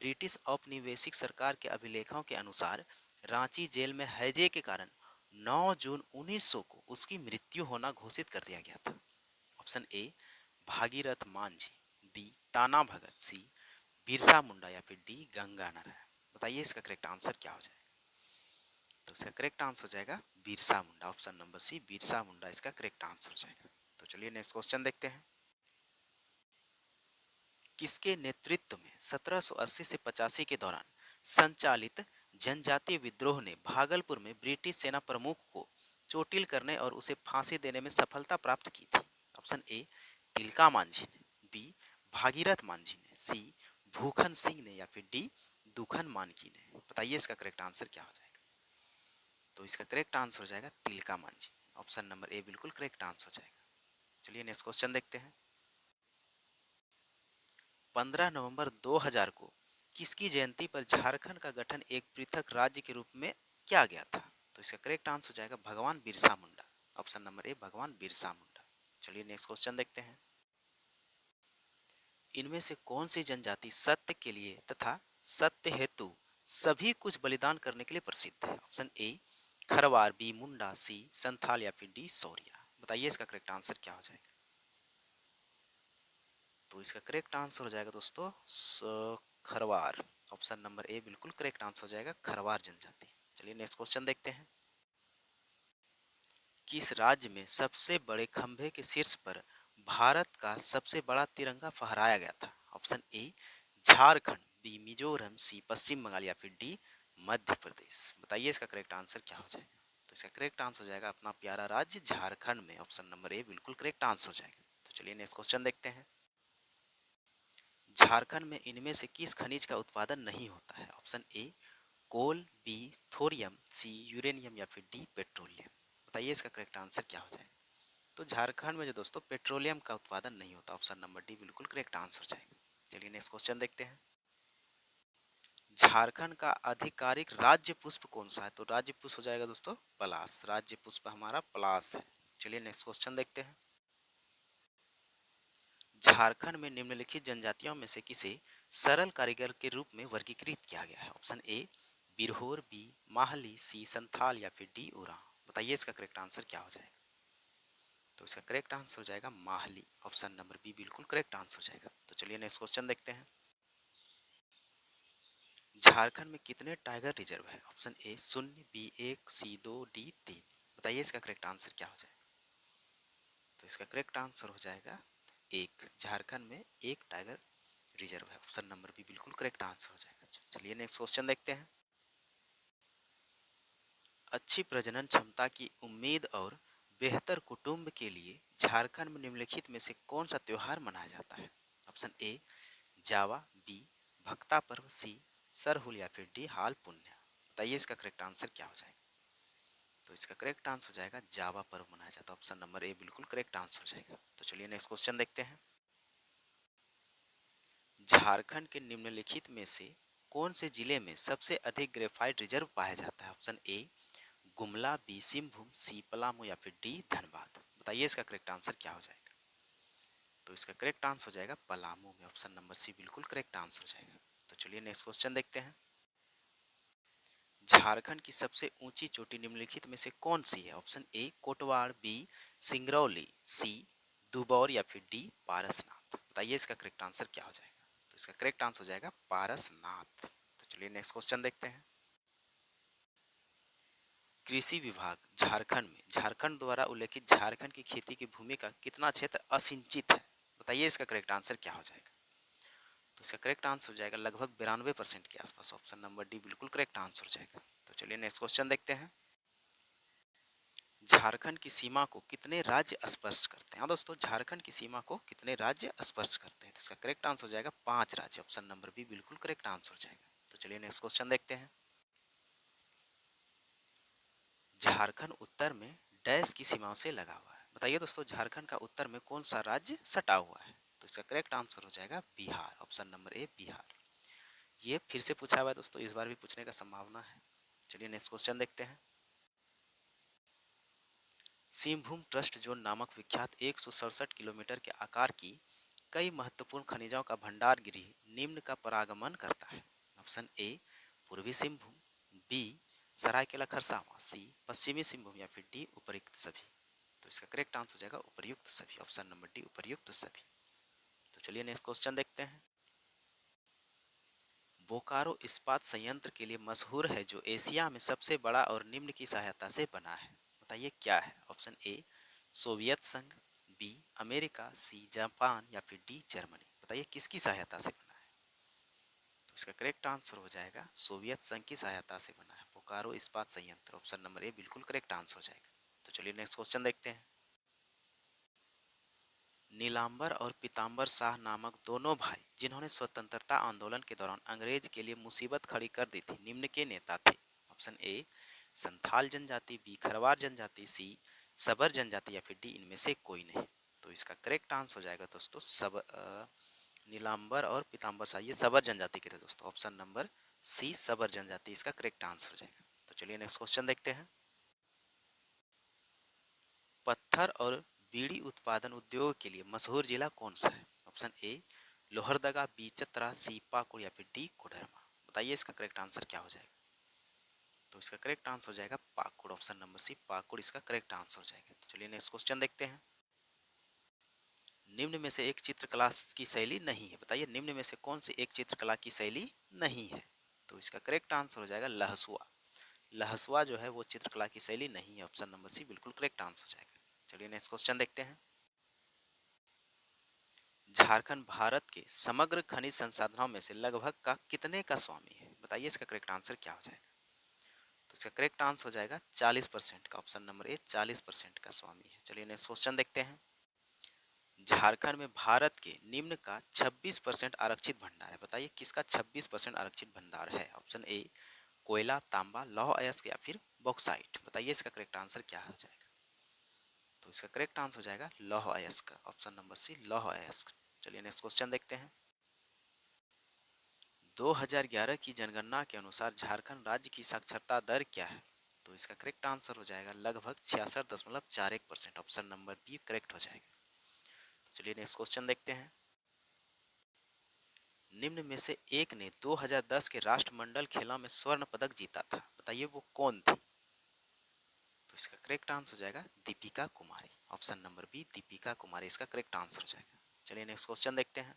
[SPEAKER 1] ब्रिटिश औपनिवेशिक सरकार के अभिलेखों के अनुसार रांची जेल में हैजे के कारण 9 जून 1900 को उसकी मृत्यु होना घोषित कर दिया गया था? Option A Bhagirath Manjhi, B Tana Bhagat, सी बिरसा मुंडा या फिर डी गंगा नारायण। बताइए इसका करेक्ट आंसर क्या हो जाएगा? तो इसका करेक्ट आंसर हो जाएगा बिरसा मुंडा। ऑप्शन नंबर सी बिरसा मुंडा इसका करेक्ट आंसर हो जाएगा। तो चलिए नेक्स्ट क्वेश्चन देखते हैं। किसके नेतृत्व में 1780 से 85 के दौरान संचालित जनजातीय विद्रोह ने भागलपुर में ब्रिटिश सेना प्रमुख को चोटिल करने और उसे फांसी देने में सफलता प्राप्त की थी? ऑप्शन ए तिलका मांझी ने, बी भागीरथ मांझी ने, सी भूखन सिंह ने, या फिर डी दुखन मानकी ने। बताइए इसका करेक्ट आंसर क्या हो जाएगा? तो इसका करेक्ट आंसर हो जाएगा Tilka Manjhi. Option number A बिल्कुल करेक्ट आंसर हो जाएगा। चलिए नेक्स्ट क्वेश्चन देखते हैं। 15 नवंबर 2000 को किसकी जयंती पर झारखंड का गठन एक पृथक राज्य के रूप में किया गया था? तो इसका करेक्ट आंसर हो जाएगा भगवान बिरसा मुंडा। ऑप्शन नंबर ए भगवान बिरसा मुंडा। चलिए नेक्स्ट क्वेश्चन देखते हैं। इनमें से कौन सी जनजाति सत्य के लिए तथा सत्य हेतु सभी कुछ बलिदान करने के लिए प्रसिद्ध है? ऑप्शन ए खरवार, बी मुंडा, सी संथाल, या फिर डी सौरिया। बताइए इसका करेक्ट आंसर क्या हो जाएगा? तो इसका करेक्ट आंसर हो जाएगा दोस्तों खरवार। ऑप्शन नंबर ए बिल्कुल करेक्ट आंसर हो जाएगा खरवार जनजाति। चलिए नेक्स्ट क्वेश्चन देखते हैं। किस राज्य में सबसे बड़े खंभे के शीर्ष पर भारत का सबसे बड़ा तिरंगा फहराया गया था? Option A Jharkhand, B Mizoram, C Paschim Bangal, या फिर डी मध्य प्रदेश। बताइए इसका करेक्ट आंसर क्या हो जाएगा? तो इसका करेक्ट आंसर हो जाएगा अपना प्यारा राज्य झारखंड में। ऑप्शन नंबर ए बिल्कुल करेक्ट आंसर हो जाएगा। तो चलिए नेक्स्ट क्वेश्चन देखते हैं। झारखंड में इनमें से किस खनिज का उत्पादन नहीं होता है? Option A coal, B thorium, C uranium, या फिर डी पेट्रोलियम। बताइए इसका करेक्ट आंसर क्या हो जाएगा? तो झारखंड में जो दोस्तों पेट्रोलियम का उत्पादन नहीं होता। ऑप्शन नंबर डी बिल्कुल करेक्ट आंसर हो जाएगा। चलिए नेक्स्ट क्वेश्चन देखते हैं। झारखंड का आधिकारिक राज्य पुष्प कौन सा है? तो राज्य पुष्प हो जाएगा दोस्तों पलाश। राज्य पुष्प हमारा पलाश है। चलिए नेक्स्ट क्वेश्चन देखते हैं। झारखंड में निम्नलिखित जनजातियों में से किसे सरल कारीगर के रूप में वर्गीकृत किया गया है? ऑप्शन ए बिरहोर, बी माहली, सी संथाल, या फिर डी उरांव। बताइए इसका करेक्ट आंसर क्या हो जाएगा? तो इसका करेक्ट आंसर हो जाएगा माहली। ऑप्शन नंबर बी बिल्कुल करेक्ट आंसर हो जाएगा। तो चलिए नेक्स्ट क्वेश्चन देखते हैं। झारखंड में कितने टाइगर रिजर्व है? Option A 0, B 1, C 2, D 3। बताइए इसका करेक्ट आंसर क्या हो जाएगा? तो इसका करेक्ट आंसर हो जाएगा एक। झारखंड में एक टाइगर रिजर्व है। ऑप्शन नंबर बी बिल्कुल करेक्ट आंसर हो जाएगा। चलिए नेक्स्ट क्वेश्चन देखते हैं। अच्छी प्रजनन क्षमता की उम्मीद और बेहतर कुटुंब के लिए झारखंड में निम्नलिखित में से कौन सा त्योहार मनाया जाता है? ऑप्शन ए जावा, बी भक्ता पर्व, सी सरहुल, या फिर डी हाल पुण्य। बताइए इसका करेक्ट आंसर क्या हो जाएगा? तो इसका करेक्ट आंसर हो जाएगा जावा पर्व मनाया जाता है। ऑप्शन नंबर ए बिल्कुल करेक्ट आंसर हो जाएगा। तो चलिए नेक्स्ट क्वेश्चन देखते हैं। झारखंड के निम्नलिखित में से कौन से जिले में सबसे अधिक ग्रेफाइट रिजर्व पाया जाता है? Option A Gumla, B Singhbhum, C Palamu, या फिर डी धनबाद। बताइए इसका करेक्ट आंसर क्या हो जाएगा? तो इसका करेक्ट आंसर हो जाएगा पलामू में। ऑप्शन नंबर सी बिल्कुल करेक्ट आंसर हो जाएगा। तो चलिए नेक्स्ट क्वेश्चन देखते हैं। झारखंड की सबसे ऊंची चोटी निम्नलिखित में से कौन सी है? ऑप्शन ए कोटवाड़, बी सिंगरौली, सी दुबौर, या फिर डी पारसनाथ। बताइए इसका करेक्ट आंसर क्या हो जाएगा? तो इसका करेक्ट आंसर हो जाएगा पारसनाथ। तो चलिए नेक्स्ट क्वेश्चन देखते हैं। कृषि विभाग झारखंड में झारखंड द्वारा उल्लेखित झारखंड की खेती की भूमि का कितना क्षेत्र असिंचित है? बताइए इसका करेक्ट आंसर क्या हो जाएगा? तो इसका करेक्ट आंसर हो जाएगा लगभग 92% के आसपास। ऑप्शन नंबर डी बिल्कुल करेक्ट आंसर हो जाएगा। तो चलिए नेक्स्ट क्वेश्चन देखते हैं। झारखंड की सीमा को कितने राज्य स्पष्ट करते हैं? हाँ दोस्तों, झारखंड की सीमा को कितने राज्य स्पष्ट करते हैं? तो इसका करेक्ट आंसर हो जाएगा 5 राज्य। ऑप्शन नंबर बी बिल्कुल करेक्ट आंसर हो जाएगा। तो चलिए नेक्स्ट क्वेश्चन देखते हैं। झारखंड उत्तर में डैश की सीमाओं से लगा हुआ है। बताइए दोस्तों झारखंड का उत्तर में कौन सा राज्य सटा हुआ है? तो इसका करेक्ट आंसर हो जाएगा बिहार। ऑप्शन नंबर ए बिहार। ये फिर से पूछा हुआ है दोस्तों, इस बार भी पूछने का संभावना है। चलिए नेक्स्ट क्वेश्चन देखते हैं। सिंहभूम ट्रस्ट जोन नामक विख्यात 167 किलोमीटर के आकार की कई महत्वपूर्ण खनिजों का भंडार गृह निम्न का परागमन करता है? ऑप्शन ए पूर्वी सिंहभूम, बी सरायकेला खरसावां, सी पश्चिमी सिंहभूम, या फिर डी उपर्युक्त सभी। तो इसका करेक्ट आंसर हो जाएगा उपर्युक्त सभी। ऑप्शन नंबर डी उपर्युक्त सभी। तो चलिए नेक्स्ट क्वेश्चन देखते हैं। बोकारो इस्पात संयंत्र के लिए मशहूर है जो एशिया में सबसे बड़ा और निम्न की सहायता से बना है। बताइए क्या है? ऑप्शन ए सोवियत संघ, बी अमेरिका, सी जापान, या फिर डी जर्मनी। बताइए किसकी सहायता से बना है? तो इसका करेक्ट आंसर हो जाएगा सोवियत संघ की सहायता से बना है बोकारो इस्पात संयंत्र। ऑप्शन नंबर ए बिल्कुल करेक्ट आंसर हो जाएगा। तो चलिए नेक्स्ट क्वेश्चन देखते हैं। नीलांबर और पीतांबर शाह नामक दोनों भाई जिन्होंने स्वतंत्रता आंदोलन के दौरान अंग्रेज के लिए मुसीबत खड़ी कर दी थी, निम्न के नेता थे? ऑप्शन ए संथाल जनजाति, बी खरवार जनजाति, सी सबर जनजाति या फिर डी इनमें से कोई नहीं। तो इसका करेक्ट आंसर हो जाएगा दोस्तों नीलांबर और पीतांबर शाह ये सबर जनजाति के थे दोस्तों। ऑप्शन नंबर सी सबर जनजाति इसका करेक्ट आंसर हो जाएगा। तो चलिए नेक्स्ट क्वेश्चन देखते हैं। पत्थर और बीड़ी उत्पादन उद्योग के लिए मशहूर जिला कौन सा है? Option A Lohardaga, B Chatra, C Pakur या फिर डी कोडरमा। बताइए इसका करेक्ट आंसर क्या हो जाएगा? तो इसका करेक्ट आंसर हो जाएगा Pakur. Option number C Pakur इसका करेक्ट आंसर हो जाएगा। तो चलिए नेक्स्ट क्वेश्चन देखते हैं। निम्न में से एक चित्रकला की शैली नहीं है, बताइए निम्न में से कौन सी एक चित्रकला की शैली नहीं है? तो इसका करेक्ट आंसर हो जाएगा लहसुआ। लहसुआ जो है वो चित्रकला की शैली नहीं है। ऑप्शन नंबर सी बिल्कुल करेक्ट आंसर हो जाएगा। चलिए नेक्स्ट क्वेश्चन देखते हैं। झारखंड भारत के समग्र खनिज संसाधनों में से लगभग का कितने का स्वामी है? बताइए इसका करेक्ट आंसर क्या हो जाएगा? तो इसका करेक्ट आंसर हो जाएगा 40% का। ऑप्शन नंबर ए 40% का स्वामी है। चलिए नेक्स्ट क्वेश्चन देखते हैं। झारखंड में भारत के निम्न का 26% आरक्षित भंडार है, बताइए किसका 26% आरक्षित भंडार है? ऑप्शन ए कोयला, तांबा, लौह अयस्क या फिर बॉक्साइट। बताइए इसका करेक्ट आंसर क्या हो जाएगा? तो इसका करेक्ट आंसर हो जाएगा लौह अयस्क। ऑप्शन नंबर सी लौह अयस्क। चलिए नेक्स्ट क्वेश्चन देखते हैं। 2011 की जनगणना के अनुसार झारखंड राज्य की साक्षरता दर क्या है? तो इसका करेक्ट आंसर हो जाएगा लगभग 66.41%। ऑप्शन नंबर बी करेक्ट हो जाएगा। तो चलिए नेक्स्ट क्वेश्चन देखते हैं। निम्न में से एक ने 2010 के राष्ट्रमंडल खेलों में स्वर्ण पदक जीता था, बताइए वो कौन थी? तो इसका करेक्ट आंसर हो जाएगा Deepika Kumari. Option number B Deepika Kumari इसका करेक्ट आंसर हो जाएगा। चलिए नेक्स्ट क्वेश्चन देखते हैं।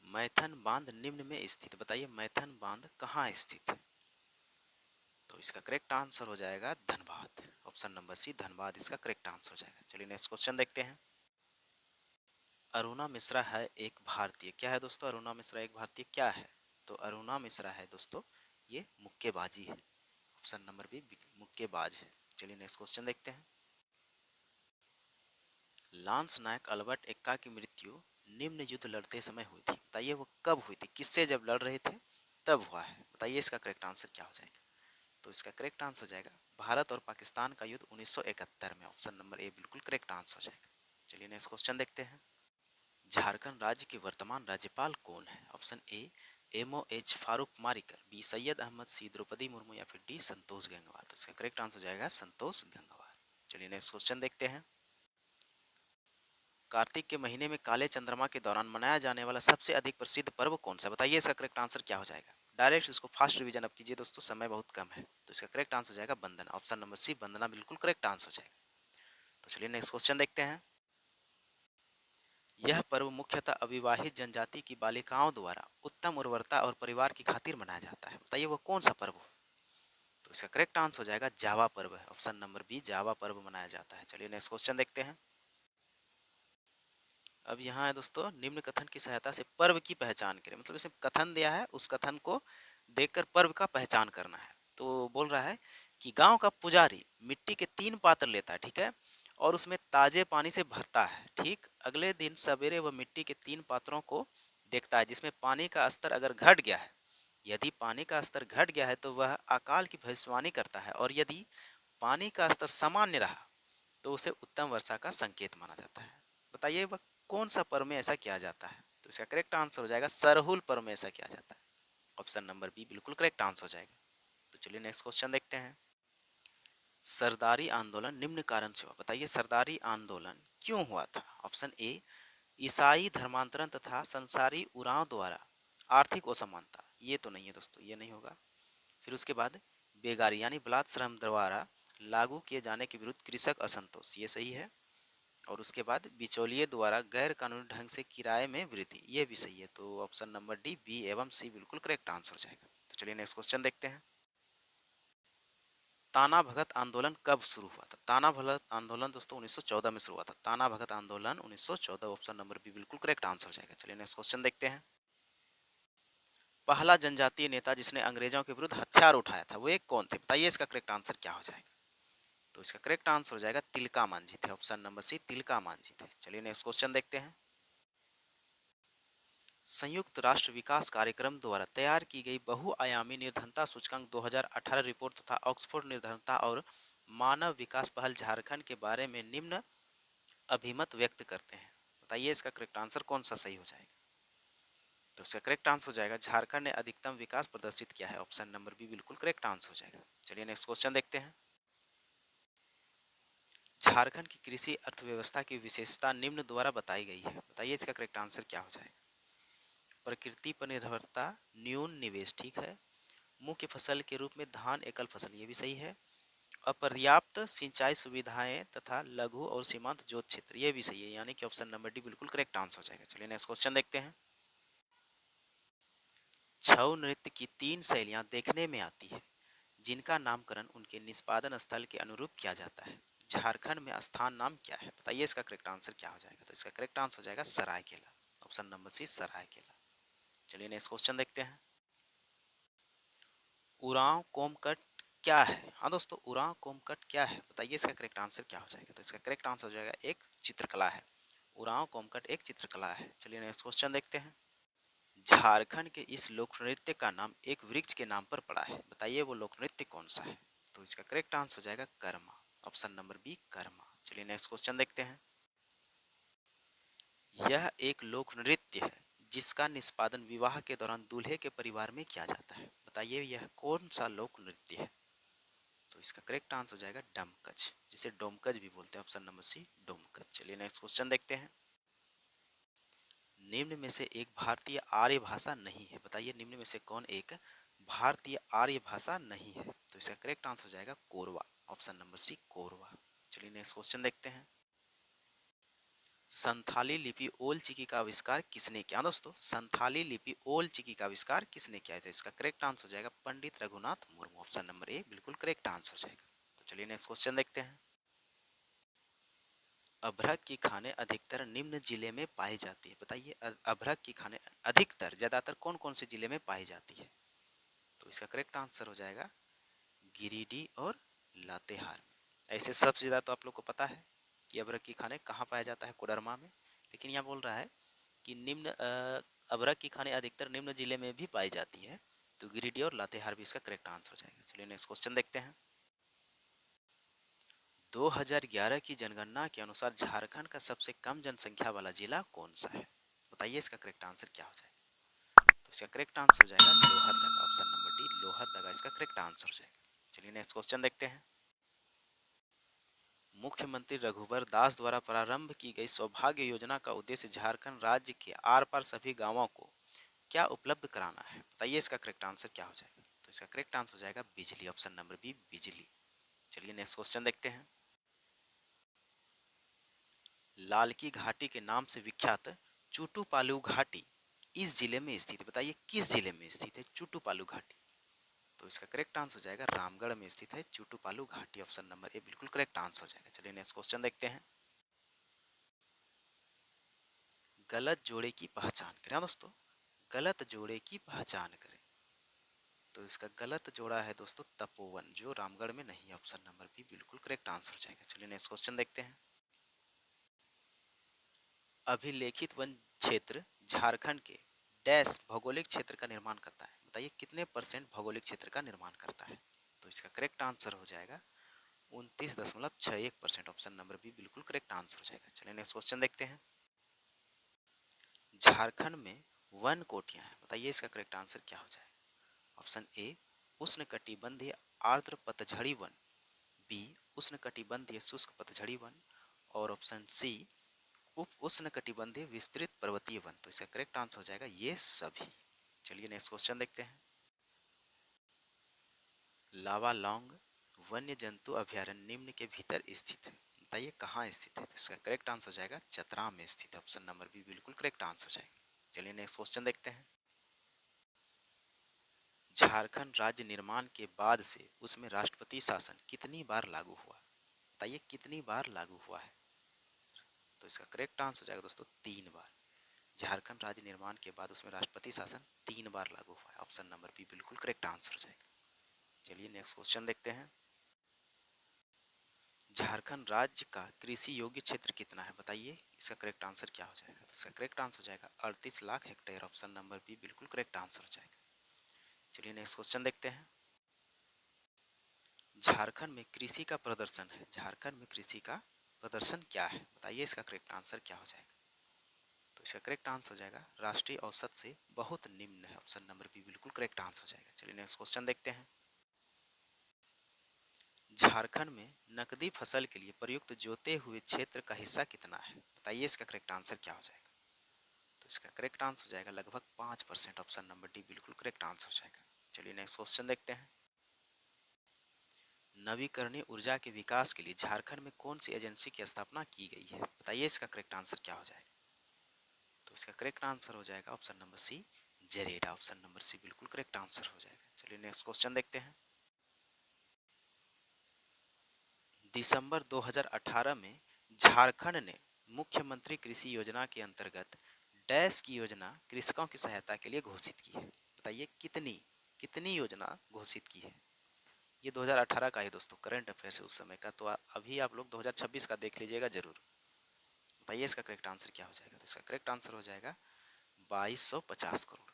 [SPEAKER 1] मैथन बांध निम्न में स्थित, बताइए मैथन बांध कहाँ स्थित है? तो इसका करेक्ट आंसर हो जाएगा Dhanbad. Option number C Dhanbad इसका करेक्ट आंसर हो जाएगा। चलिए नेक्स्ट क्वेश्चन देखते हैं। अरुणा मिश्रा है एक भारतीय, क्या है दोस्तों अरुणा मिश्रा एक भारतीय क्या है? तो अरुणा मिश्रा है दोस्तों ये मुक्केबाजी है। ऑप्शन नंबर बी मुक्केबाज है। चलिए नेक्स्ट क्वेश्चन देखते हैं। लांस नायक अल्बर्ट एक्का की मृत्यु निम्न युद्ध लड़ते समय हुई थी, बताइए वो कब हुई थी, किससे जब लड़ रहे थे तब हुआ है? बताइए इसका करेक्ट आंसर क्या हो जाएगा? तो इसका करेक्ट आंसर हो जाएगा भारत और पाकिस्तान का युद्ध 1971 में। ऑप्शन नंबर ए बिल्कुल करेक्ट आंसर हो जाएगा। चलिए नेक्स्ट क्वेश्चन देखते हैं। झारखंड राज्य के वर्तमान राज्यपाल कौन है? Option A M O H Farook Maricar, B Syed Ahmed, C Draupadi Murmu या फिर डी संतोष गंगवार। तो इसका करेक्ट आंसर हो जाएगा संतोष गंगवार। चलिए नेक्स्ट क्वेश्चन देखते हैं। कार्तिक के महीने में काले चंद्रमा के दौरान मनाया जाने वाला सबसे अधिक प्रसिद्ध पर्व कौन सा? बताइए इसका करेक्ट आंसर क्या हो जाएगा? डायरेक्ट इसको फास्ट रिवीजन अब कीजिए दोस्तों, समय बहुत कम है। तो इसका करेक्ट आंसर हो जाएगा बंदना। ऑप्शन नंबर सी बंदना बिल्कुल करेक्ट आंसर हो जाएगा। तो चलिए नेक्स्ट क्वेश्चन देखते हैं। यह पर्व मुख्यतः अविवाहित जनजाति की बालिकाओं द्वारा उत्तम उर्वरता और परिवार की खातिर मनाया जाता है, बताइए वो कौन सा पर्व? तो इसका करेक्ट आंसर हो जाएगा जावा पर्व है। ऑप्शन नंबर बी जावा पर्व मनाया जाता है। चलिए नेक्स्ट क्वेश्चन देखते हैं। अब यहाँ है दोस्तों निम्न कथन की सहायता से पर्व की पहचान करें, मतलब इसमें कथन दिया है उस कथन को देखकर पर्व का पहचान करना है। तो बोल रहा है कि गांव का पुजारी मिट्टी के 3 पात्र लेता है, ठीक है, और उसमें ताजे पानी से भरता है। ठीक अगले दिन सवेरे वह मिट्टी के 3 पात्रों को देखता है जिसमें पानी का स्तर अगर घट गया है, यदि पानी का स्तर घट गया है तो वह अकाल की भविष्यवाणी करता है, और यदि पानी का स्तर सामान्य रहा तो उसे उत्तम वर्षा का संकेत माना जाता है। बताइए वह कौन सा पर्व में ऐसा किया जाता है? तो इसका करेक्ट आंसर हो जाएगा सरहुल पर्व में ऐसा किया जाता है। ऑप्शन नंबर बी बिल्कुल करेक्ट आंसर हो जाएगा। तो चलिए नेक्स्ट क्वेश्चन देखते हैं। सरदारी आंदोलन निम्न कारण से हुआ, बताइए सरदारी आंदोलन क्यों हुआ था? ऑप्शन ए ईसाई धर्मांतरण तथा संसारी उराव द्वारा आर्थिक असमानता, ये तो नहीं है दोस्तों, ये नहीं होगा। फिर उसके बाद बेगारी यानी बलात् श्रम द्वारा लागू किए जाने के विरुद्ध कृषक असंतोष, ये सही है। और उसके बाद बिचौलिए द्वारा गैर कानूनी ढंग से किराए में वृद्धि, ये भी सही है। तो ऑप्शन नंबर डी बी एवं सी बिल्कुल करेक्ट आंसर हो जाएगा। तो चलिए नेक्स्ट क्वेश्चन देखते हैं। ताना भगत आंदोलन कब शुरू हुआ था? ताना भगत आंदोलन दोस्तों 1914 में शुरू हुआ था। ताना भगत आंदोलन 1914, ऑप्शन नंबर बी बिल्कुल करेक्ट आंसर हो जाएगा। चलिए नेक्स्ट क्वेश्चन देखते हैं। पहला जनजातीय नेता जिसने अंग्रेजों के विरुद्ध हथियार उठाया था वो एक कौन थे? बताइए इसका करेक्ट आंसर क्या हो जाएगा? तो इसका करेक्ट आंसर हो जाएगा तिलका मांझी थे। Option number C Tilka Manjhi थे। चलिए नेक्स्ट क्वेश्चन देखते हैं। संयुक्त राष्ट्र विकास कार्यक्रम द्वारा तैयार की गई बहुआयामी निर्धनता सूचकांक 2018 रिपोर्ट तथा ऑक्सफोर्ड निर्धनता और मानव विकास पहल झारखंड के बारे में निम्न अभिमत व्यक्त करते हैं। बताइए इसका करेक्ट आंसर कौन सा सही हो जाएगा? तो इसका करेक्ट आंसर हो जाएगा झारखंड ने अधिकतम विकास प्रदर्शित किया है। ऑप्शन नंबर बी बिल्कुल करेक्ट आंसर हो जाएगा। चलिए नेक्स्ट क्वेश्चन देखते हैं। झारखंड की कृषि अर्थव्यवस्था की विशेषता निम्न द्वारा बताई गई है। बताइए इसका करेक्ट आंसर क्या हो जाएगा? प्रकृति पर निर्भरता, न्यून निवेश, ठीक है। मुख्य फसल के रूप में धान एकल फसल, ये भी सही है। अपर्याप्त सिंचाई सुविधाएं तथा लघु और सीमांत जोत क्षेत्र, ये भी सही है। यानी कि ऑप्शन नंबर डी बिल्कुल करेक्ट आंसर हो जाएगा। चलिए नेक्स्ट क्वेश्चन देखते हैं। छऊ नृत्य की 3 शैलियां देखने में आती है जिनका नामकरण उनके निष्पादन स्थल के अनुरूप किया जाता है। झारखंड में स्थान नाम क्या है? बताइए इसका करेक्ट आंसर क्या हो जाएगा? तो इसका करेक्ट आंसर हो जाएगा Saraikela. Option number C Saraikela. चलिए नेक्स्ट क्वेश्चन देखते हैं। उरांव कोमकट क्या है? हाँ दोस्तों, उरांव कोमकट क्या है? बताइए इसका करेक्ट आंसर क्या हो जाएगा? तो इसका करेक्ट आंसर हो जाएगा एक चित्रकला है। उरांव कोमकट एक चित्रकला है। चलिए नेक्स्ट क्वेश्चन देखते हैं। झारखंड के इस लोक नृत्य का नाम एक वृक्ष के नाम पर पड़ा है। बताइए वो लोक नृत्य कौन सा है? तो इसका करेक्ट आंसर हो जाएगा Karma. Option number B Karma. चलिए नेक्स्ट क्वेश्चन देखते हैं। यह एक लोक नृत्य है जिसका निष्पादन विवाह के दौरान दूल्हे के परिवार में किया जाता है। बताइए यह कौन सा लोक नृत्य है? तो इसका करेक्ट आंसर हो जाएगा डमकच, जिसे डोमकच भी बोलते हैं। Option number C Domkach. चलिए नेक्स्ट क्वेश्चन देखते हैं। निम्न में से एक भारतीय आर्य भाषा नहीं है। बताइए निम्न में से कौन एक भारतीय आर्य भाषा नहीं है? तो इसका करेक्ट आंसर हो जाएगा Korwa. Option number C Korwa. चलिए नेक्स्ट क्वेश्चन देखते हैं। संथाली लिपि ओल चिकी का आविष्कार किसने किया? दोस्तों संथाली लिपि ओल चिकी का आविष्कार किसने किया है? तो इसका करेक्ट आंसर हो जाएगा Pandit Raghunath Murmu. Option number A बिल्कुल करेक्ट आंसर हो जाएगा। तो चलिए नेक्स्ट क्वेश्चन देखते हैं। अभ्रक की खाने अधिकतर निम्न जिले में पाई जाती है। बताइए अभ्रक की खाने अधिकतर ज्यादातर कौन कौन से जिले में पाई जाती है? तो इसका करेक्ट आंसर हो जाएगा गिरिडीह और लातेहार में। ऐसे सबसे ज्यादा तो आप लोग को पता है कि अभ्रक की खाने कहाँ पाया जाता है, कोडरमा में। लेकिन यहाँ बोल रहा है कि निम्न अभ्रक की खाने अधिकतर निम्न जिले में भी पाई जाती है, तो गिरिडीह और लातेहार भी इसका करेक्ट आंसर हो जाएगा। चलिए नेक्स्ट क्वेश्चन देखते हैं। 2011 की जनगणना के अनुसार झारखंड का सबसे कम जनसंख्या वाला जिला कौन सा है? बताइए इसका करेक्ट आंसर क्या हो जाएगा? तो इसका करेक्ट आंसर हो जाएगा Lohardaga. Option number D Lohardaga इसका करेक्ट आंसर हो जाएगा। चलिए नेक्स्ट क्वेश्चन देखते हैं। मुख्यमंत्री रघुवर दास द्वारा प्रारंभ की गई सौभाग्य योजना का उद्देश्य झारखंड राज्य के आर पार सभी गांवों को क्या उपलब्ध कराना है? बताइए इसका करेक्ट आंसर क्या हो जाएगा? तो इसका करेक्ट आंसर हो जाएगा बिजली। ऑप्शन नंबर बी बिजली। चलिए नेक्स्ट क्वेश्चन देखते हैं। लाल की घाटी के नाम से विख्यात चूटूपालू घाटी इस जिले में स्थित है। बताइए किस जिले में स्थित है चूटूपालू घाटी? तो इसका करेक्ट आंसर हो जाएगा रामगढ़ में स्थित है चूटूपालू घाटी। ऑप्शन नंबर ए बिल्कुल करेक्ट आंसर हो जाएगा। चलिए नेक्स्ट क्वेश्चन देखते हैं। गलत जोड़े की पहचान करें। हाँ दोस्तों, गलत जोड़े की पहचान करें। तो इसका गलत जोड़ा है दोस्तों तपोवन, जो रामगढ़ में नहीं है। ऑप्शन नंबर बी बिल्कुल करेक्ट आंसर हो जाएगा। चलिए नेक्स्ट क्वेश्चन देखते हैं। अभिलेखित वन क्षेत्र झारखंड के डैश भौगोलिक क्षेत्र का निर्माण करता है? बताइए कितने परसेंट भौगोलिक क्षेत्र का निर्माण करता है? तो इसका करेक्ट आंसर हो जाएगा 29.61%। ऑप्शन नंबर बी बिल्कुल करेक्ट आंसर हो जाएगा। चलिए नेक्स्ट क्वेश्चन देखते हैं। झारखंड में वन कोटियां हैं। बताइए इसका करेक्ट आंसर क्या हो जाएगा? ऑप्शन ए उष्णकटिबंधीय आर्द्र पतझड़ी वन, बी उष्णकटिबंधीय शुष्क पतझड़ी वन, और ऑप्शन सी उप उष्णकटिबंधीय विस्तृत पर्वतीय वन। तो इसका करेक्ट आंसर हो जाएगा ये सभी। चलिए नेक्स्ट क्वेश्चन देखते हैं। लावालौंग वन्य जंतु अभयारण्य निम्न के भीतर स्थित है। बताइए कहाँ स्थित है? तो इसका करेक्ट आंसर हो जाएगा चतरा में स्थित है। ऑप्शन नंबर बी बिल्कुल करेक्ट आंसर हो जाएगा। चलिए नेक्स्ट क्वेश्चन देखते हैं। झारखंड राज्य निर्माण के बाद से उसमें राष्ट्रपति शासन कितनी बार लागू हुआ? बताइए कितनी बार लागू हुआ है? तो इसका करेक्ट आंसर हो जाएगा दोस्तों 3 बार। झारखंड राज्य निर्माण के बाद उसमें राष्ट्रपति शासन 3 बार लागू हुआ है। ऑप्शन नंबर बी बिल्कुल करेक्ट आंसर हो जाएगा। चलिए नेक्स्ट क्वेश्चन देखते हैं। झारखंड राज्य का कृषि योग्य क्षेत्र कितना है? बताइए इसका करेक्ट आंसर क्या हो जाएगा? तो इसका करेक्ट आंसर हो जाएगा 38 lakh hectare. Option number B बिल्कुल करेक्ट आंसर हो जाएगा। चलिए नेक्स्ट क्वेश्चन देखते हैं। झारखंड में कृषि का प्रदर्शन है, झारखंड में कृषि का प्रदर्शन क्या है? बताइए इसका करेक्ट आंसर क्या हो जाएगा? तो इसका करेक्ट आंसर हो जाएगा राष्ट्रीय औसत से बहुत निम्न है। ऑप्शन नंबर बी बिल्कुल करेक्ट आंसर हो जाएगा। चलिए नेक्स्ट क्वेश्चन देखते हैं। झारखंड में नकदी फसल के लिए प्रयुक्त जोते हुए क्षेत्र का हिस्सा कितना है? बताइए इसका करेक्ट आंसर क्या हो जाएगा? तो इसका करेक्ट आंसर हो जाएगा लगभग 5%। ऑप्शन नंबर डी बिल्कुल करेक्ट आंसर हो जाएगा। चलिए नेक्स्ट क्वेश्चन देखते हैं। नवीकरणीय ऊर्जा के विकास के लिए झारखंड में कौन सी एजेंसी की स्थापना की गई है? बताइए इसका करेक्ट आंसर क्या हो जाएगा? तो इसका करेक्ट आंसर हो जाएगा ऑप्शन नंबर सी जेरेडा। ऑप्शन नंबर सी बिल्कुल करेक्ट आंसर हो जाएगा। चलिए नेक्स्ट क्वेश्चन देखते हैं। दिसंबर 2018 में झारखंड ने मुख्यमंत्री कृषि योजना के अंतर्गत डैश की योजना कृषकों की सहायता के लिए घोषित की है। बताइए कितनी कितनी योजना घोषित की है? ये 2018 का है दोस्तों, करंट अफेयर्स है उस समय का, तो अभी आप लोग 2026 का देख लीजिएगा जरूर। बताइए इसका करेक्ट आंसर क्या हो जाएगा? तो इसका करेक्ट आंसर हो जाएगा 2250 करोड़।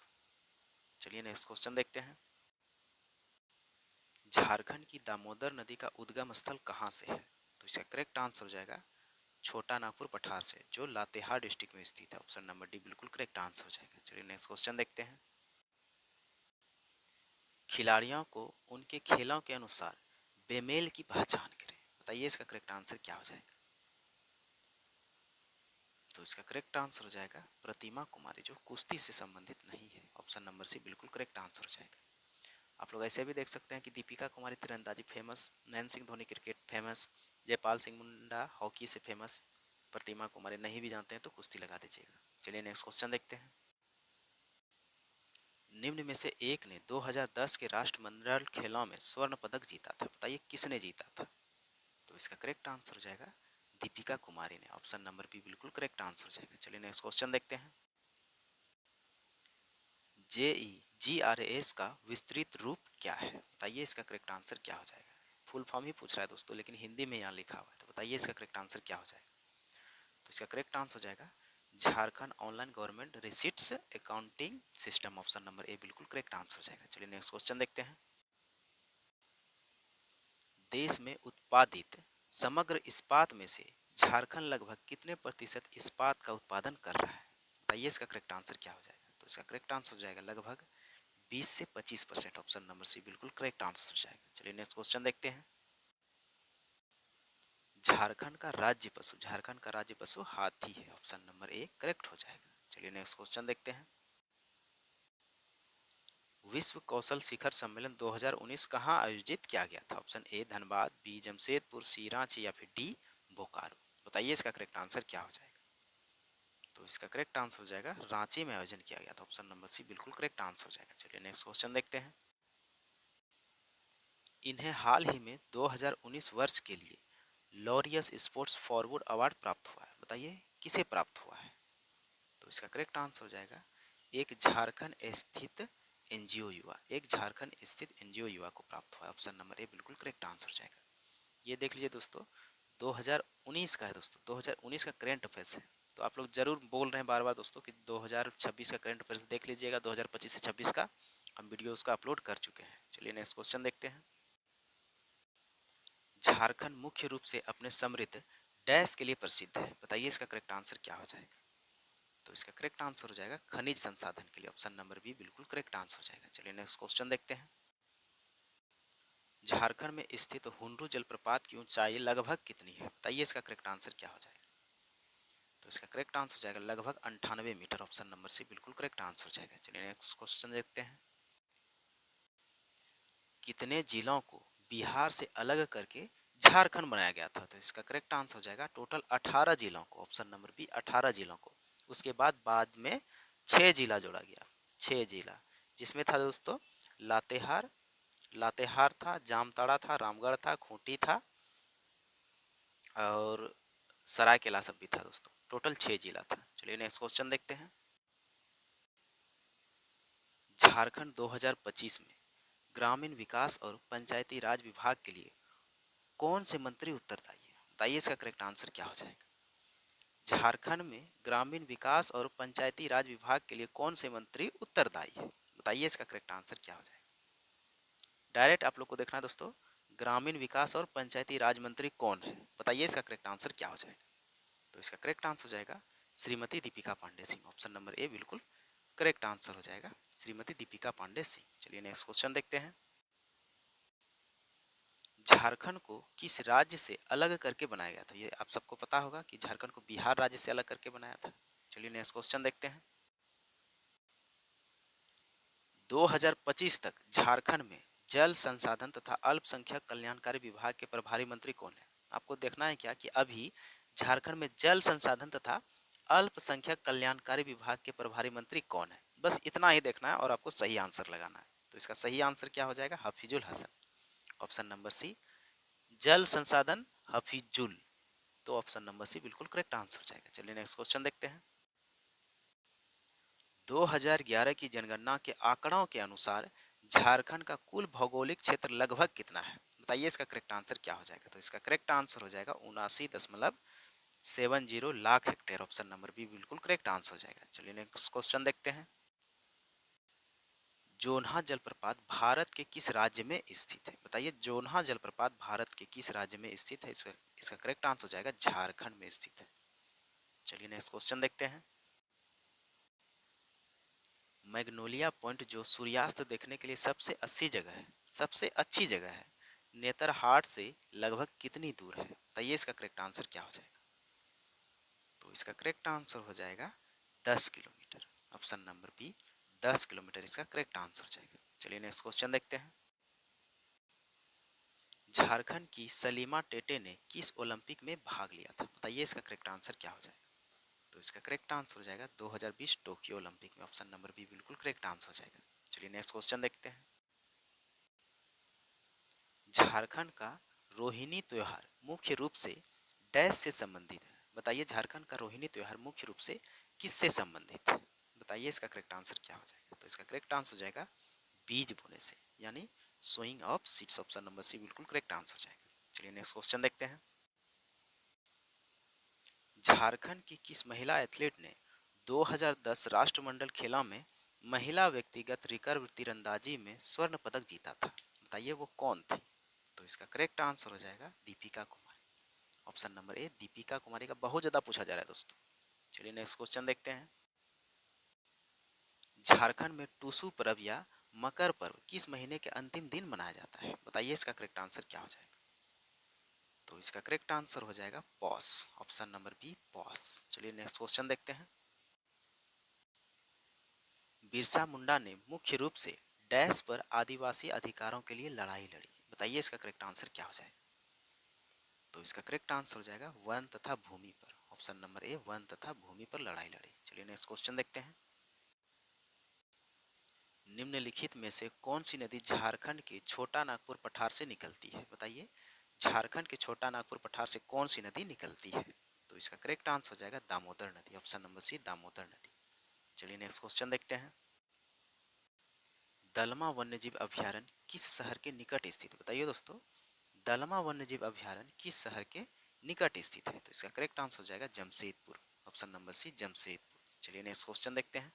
[SPEAKER 1] चलिए नेक्स्ट क्वेश्चन देखते हैं। झारखंड की दामोदर नदी का उद्गम स्थल कहाँ से है? तो इसका करेक्ट आंसर हो जाएगा छोटा नागपुर पठार से, जो लातेहार डिस्ट्रिक्ट में स्थित है। ऑप्शन नंबर डी बिल्कुल करेक्ट आंसर हो जाएगा। चलिए नेक्स्ट क्वेश्चन देखते हैं। खिलाड़ियों को उनके खेलों के अनुसार बेमेल की पहचान करें। बताइए इसका करेक्ट आंसर क्या हो जाएगा? तो इसका करेक्ट आंसर हो जाएगा प्रतिमा कुमारी, जो कुश्ती से संबंधित नहीं है। ऑप्शन नंबर सी बिल्कुल करेक्ट आंसर हो जाएगा। आप लोग ऐसे भी देख सकते हैं कि दीपिका कुमारी तीरंदाजी famous, Mahendra Singh Dhoni cricket famous, Jaipal Singh Munda hockey से फेमस, प्रतिमा कुमारी नहीं भी जानते हैं तो कुश्ती लगा दीजिएगा। चलिए नेक्स्ट क्वेश्चन देखते हैं। निम्न में से एक ने 2010 के राष्ट्रमंडल खेलों में स्वर्ण पदक जीता था। बताइए किसने जीता था? तो इसका करेक्ट आंसर हो जाएगा दीपिका कुमारी ने। ऑप्शन नंबर बी बिल्कुल करेक्ट आंसर हो जाएगा। चलिए नेक्स्ट क्वेश्चन देखते हैं। जेई जीआरएस का विस्तृत रूप क्या है? बताइए इसका करेक्ट आंसर क्या हो जाएगा? फुल फॉर्म ही पूछ रहा है दोस्तों, लेकिन हिंदी में यहाँ लिखा हुआ है, तो बताइए इसका करेक्ट आंसर क्या हो जाएगा? तो इसका करेक्ट आंसर हो जाएगा Jharkhand online government receipts accounting system. Option number A बिल्कुल करेक्ट आंसर हो जाएगा। चलिए नेक्स्ट क्वेश्चन देखते हैं। देश में उत्पादित समग्र इस्पात में से झारखंड लगभग कितने प्रतिशत इस्पात का उत्पादन कर रहा है? बताइए इसका करेक्ट आंसर क्या हो जाएगा? तो इसका करेक्ट आंसर हो जाएगा लगभग 20 से 25%। ऑप्शन नंबर सी बिल्कुल करेक्ट आंसर हो जाएगा। चलिए नेक्स्ट क्वेश्चन देखते हैं। झारखंड का राज्य पशु, झारखंड का राज्य पशु हाथी है। ऑप्शन नंबर ए करेक्ट हो जाएगा। चलिए नेक्स्ट क्वेश्चन देखते हैं। विश्व कौशल शिखर सम्मेलन 2019 कहाँ आयोजित किया गया था? Option A Dhanbad, B Jamshedpur, C Ranchi या फिर डी बोकारो। बताइए इसका करेक्ट आंसर क्या हो जाएगा? तो इसका करेक्ट आंसर हो जाएगा रांची में आयोजन किया गया था। ऑप्शन नंबर सी बिल्कुल करेक्ट आंसर हो जाएगा। चलिए नेक्स्ट क्वेश्चन देखते हैं। इन्हें हाल ही में 2019 वर्ष के लिए लॉरियस स्पोर्ट्स फॉरवर्ड अवार्ड प्राप्त हुआ है। बताइए किसे प्राप्त हुआ है? तो इसका करेक्ट आंसर हो जाएगा एक झारखंड स्थित एनजीओ युवा, एक झारखंड स्थित एनजीओ युवा को प्राप्त हुआ है। ऑप्शन नंबर ए बिल्कुल करेक्ट आंसर हो जाएगा। ये देख लीजिए दोस्तों 2019 का है दोस्तों, 2019 का करंट अफेयर्स है। तो आप लोग जरूर बोल रहे हैं बार बार दोस्तों कि 2026 का करंट अफेयर्स देख लीजिएगा। 2025 से 26 का हम वीडियो उसका अपलोड कर चुके हैं। चलिए नेक्स्ट क्वेश्चन देखते हैं। झारखंड मुख्य रूप से अपने समृद्ध डैश के लिए प्रसिद्ध है। बताइए इसका करेक्ट आंसर क्या हो जाएगा? तो इसका करेक्ट आंसर हो जाएगा खनिज संसाधन के लिए। ऑप्शन नंबर बी बिल्कुल करेक्ट आंसर हो जाएगा। चलिए नेक्स्ट क्वेश्चन देखते हैं। झारखंड में स्थित हुंडरू जलप्रपात की ऊंचाई लगभग कितनी है? बताइए इसका करेक्ट आंसर क्या हो जाएगा? तो इसका करेक्ट आंसर हो जाएगा लगभग 98 मीटर। ऑप्शन नंबर सी बिल्कुल करेक्ट आंसर हो जाएगा। चलिए नेक्स्ट क्वेश्चन देखते हैं। कितने जिलों को बिहार से अलग करके झारखंड बनाया गया था? तो इसका करेक्ट आंसर हो जाएगा टोटल 18 जिलों को। ऑप्शन नंबर बी 18 जिलों को। उसके बाद में 6 जिला जोड़ा गया, 6 जिला, जिसमें था दोस्तों लातेहार, लातेहार था, जामताड़ा था, रामगढ़ था, खूंटी था और सरायकेला सब भी था दोस्तों। टोटल 6 जिला था। चलिए नेक्स्ट क्वेश्चन देखते हैं। झारखंड 2025 में ग्रामीण विकास और पंचायती राज विभाग के लिए कौन से मंत्री उत्तरदायी है? बताइए इसका करेक्ट आंसर क्या हो जाएगा। झारखंड में ग्रामीण विकास और पंचायती राज विभाग के लिए कौन से मंत्री उत्तरदायी है? बताइए इसका करेक्ट आंसर क्या हो जाएगा। डायरेक्ट आप लोग को देखना है दोस्तों, ग्रामीण विकास और पंचायती राज मंत्री कौन है, बताइए इसका करेक्ट आंसर क्या हो जाएगा। तो इसका करेक्ट आंसर हो जाएगा Shrimati Deepika Pandey Singh. Option number A बिल्कुल करेक्ट आंसर हो जाएगा, श्रीमती दीपिका पांडे सिंह। चलिए नेक्स्ट क्वेश्चन देखते हैं। झारखंड को किस राज्य से अलग करके बनाया गया था? ये आप सबको पता होगा कि झारखंड को बिहार राज्य से अलग करके बनाया था। चलिए नेक्स्ट क्वेश्चन देखते हैं। 2025 तक झारखंड में जल संसाधन तथा अल्पसंख्यक कल्याणकारी विभाग के प्रभारी मंत्री कौन है? आपको देखना है क्या कि अभी झारखंड में जल संसाधन तथा अल्पसंख्यक कल्याणकारी विभाग के प्रभारी मंत्री कौन है, बस इतना ही देखना है और आपको सही आंसर लगाना है। तो इसका सही आंसर क्या हो जाएगा? Hafizul Hasan. Option number C जल संसाधन हफीजुल। तो ऑप्शन नंबर सी बिल्कुल करेक्ट आंसर हो जाएगा। चलिए नेक्स्ट क्वेश्चन देखते हैं। 2011 की जनगणना के आंकड़ों के अनुसार झारखंड का कुल भौगोलिक क्षेत्र लगभग कितना है? बताइए इसका करेक्ट आंसर क्या हो जाएगा। तो इसका करेक्ट आंसर हो जाएगा 79.70 lakh hectare. Option number B बिल्कुल करेक्ट आंसर हो जाएगा। चलिए नेक्स्ट क्वेश्चन देखते हैं। जोन्हा जलप्रपात भारत के किस राज्य में स्थित है? बताइए जोन्हा जलप्रपात भारत के किस राज्य में स्थित है? इसका करेक्ट आंसर हो जाएगा झारखंड में स्थित है। चलिए नेक्स्ट क्वेश्चन देखते हैं। मैग्नोलिया पॉइंट जो सूर्यास्त देखने के लिए सबसे अच्छी जगह है, नेतरहाट से लगभग कितनी दूर है? बताइए इसका करेक्ट आंसर क्या हो जाएगा। तो इसका करेक्ट आंसर हो जाएगा 10 kilometre. Option number B 10 kilometre इसका करेक्ट आंसर हो जाएगा। चलिए नेक्स्ट क्वेश्चन देखते हैं। झारखंड की सलीमा टेटे ने किस ओलंपिक में भाग लिया था? बताइए इसका करेक्ट आंसर क्या हो जाएगा। तो इसका करेक्ट आंसर हो जाएगा 2020 टोक्यो ओलंपिक में। ऑप्शन नंबर बी बिल्कुल करेक्ट आंसर हो जाएगा। चलिए नेक्स्ट क्वेश्चन देखते हैं। झारखंड का रोहिणी त्योहार मुख्य रूप से डैश से संबंधित है? बताइए झारखंड का रोहिणी त्योहार मुख्य रूप से किससे संबंधित है? बताइए इसका करेक्ट आंसर क्या हो जाएगा। तो इसका करेक्ट आंसर हो जाएगा बीज बोने से, यानी sowing of seeds. Option number C बिल्कुल करेक्ट आंसर हो जाएगा। चलिए नेक्स्ट क्वेश्चन देखते हैं। झारखंड की किस महिला एथलीट ने 2010 राष्ट्रमंडल खेलों में महिला व्यक्तिगत रिकर्व तीरंदाजी में स्वर्ण पदक जीता था? बताइए वो कौन थी। तो इसका करेक्ट आंसर हो जाएगा दीपिका कुमारी। ऑप्शन नंबर ए दीपिका कुमारी का बहुत ज्यादा पूछा जा रहा है दोस्तों। चलिए नेक्स्ट क्वेश्चन देखते हैं। झारखंड में टूसू पर्व या मकर पर्व किस महीने के अंतिम दिन मनाया जाता है? बताइए इसका करेक्ट आंसर क्या हो जाएगा। तो इसका करेक्ट आंसर हो जाएगा पौष। ऑप्शन नंबर बी पौष। चलिए नेक्स्ट क्वेश्चन देखते हैं। बिरसा मुंडा ने मुख्य रूप से डैश पर आदिवासी अधिकारों के लिए लड़ाई लड़ी? बताइए इसका करेक्ट आंसर क्या हो जाएगा। तो इसका करेक्ट आंसर हो जाएगा वन तथा भूमि पर। ऑप्शन नंबर ए वन तथा भूमि पर लड़ाई लड़ी। चलिए नेक्स्ट क्वेश्चन देखते हैं। निम्नलिखित में से कौन सी नदी झारखंड के छोटा नागपुर पठार से निकलती है? बताइए झारखंड के छोटा नागपुर पठार से कौन सी नदी निकलती है? तो इसका करेक्ट आंसर हो जाएगा दामोदर नदी। ऑप्शन नंबर सी दामोदर नदी। चलिए नेक्स्ट क्वेश्चन देखते हैं। दलमा वन्यजीव अभ्यारण्य किस शहर के निकट स्थित है? बताइए दोस्तों दलमा वन्यजीव अभ्यारण्य किस शहर के निकट स्थित है? तो इसका करेक्ट आंसर हो जाएगा Jamshedpur. Option number C Jamshedpur. चलिए नेक्स्ट क्वेश्चन देखते हैं।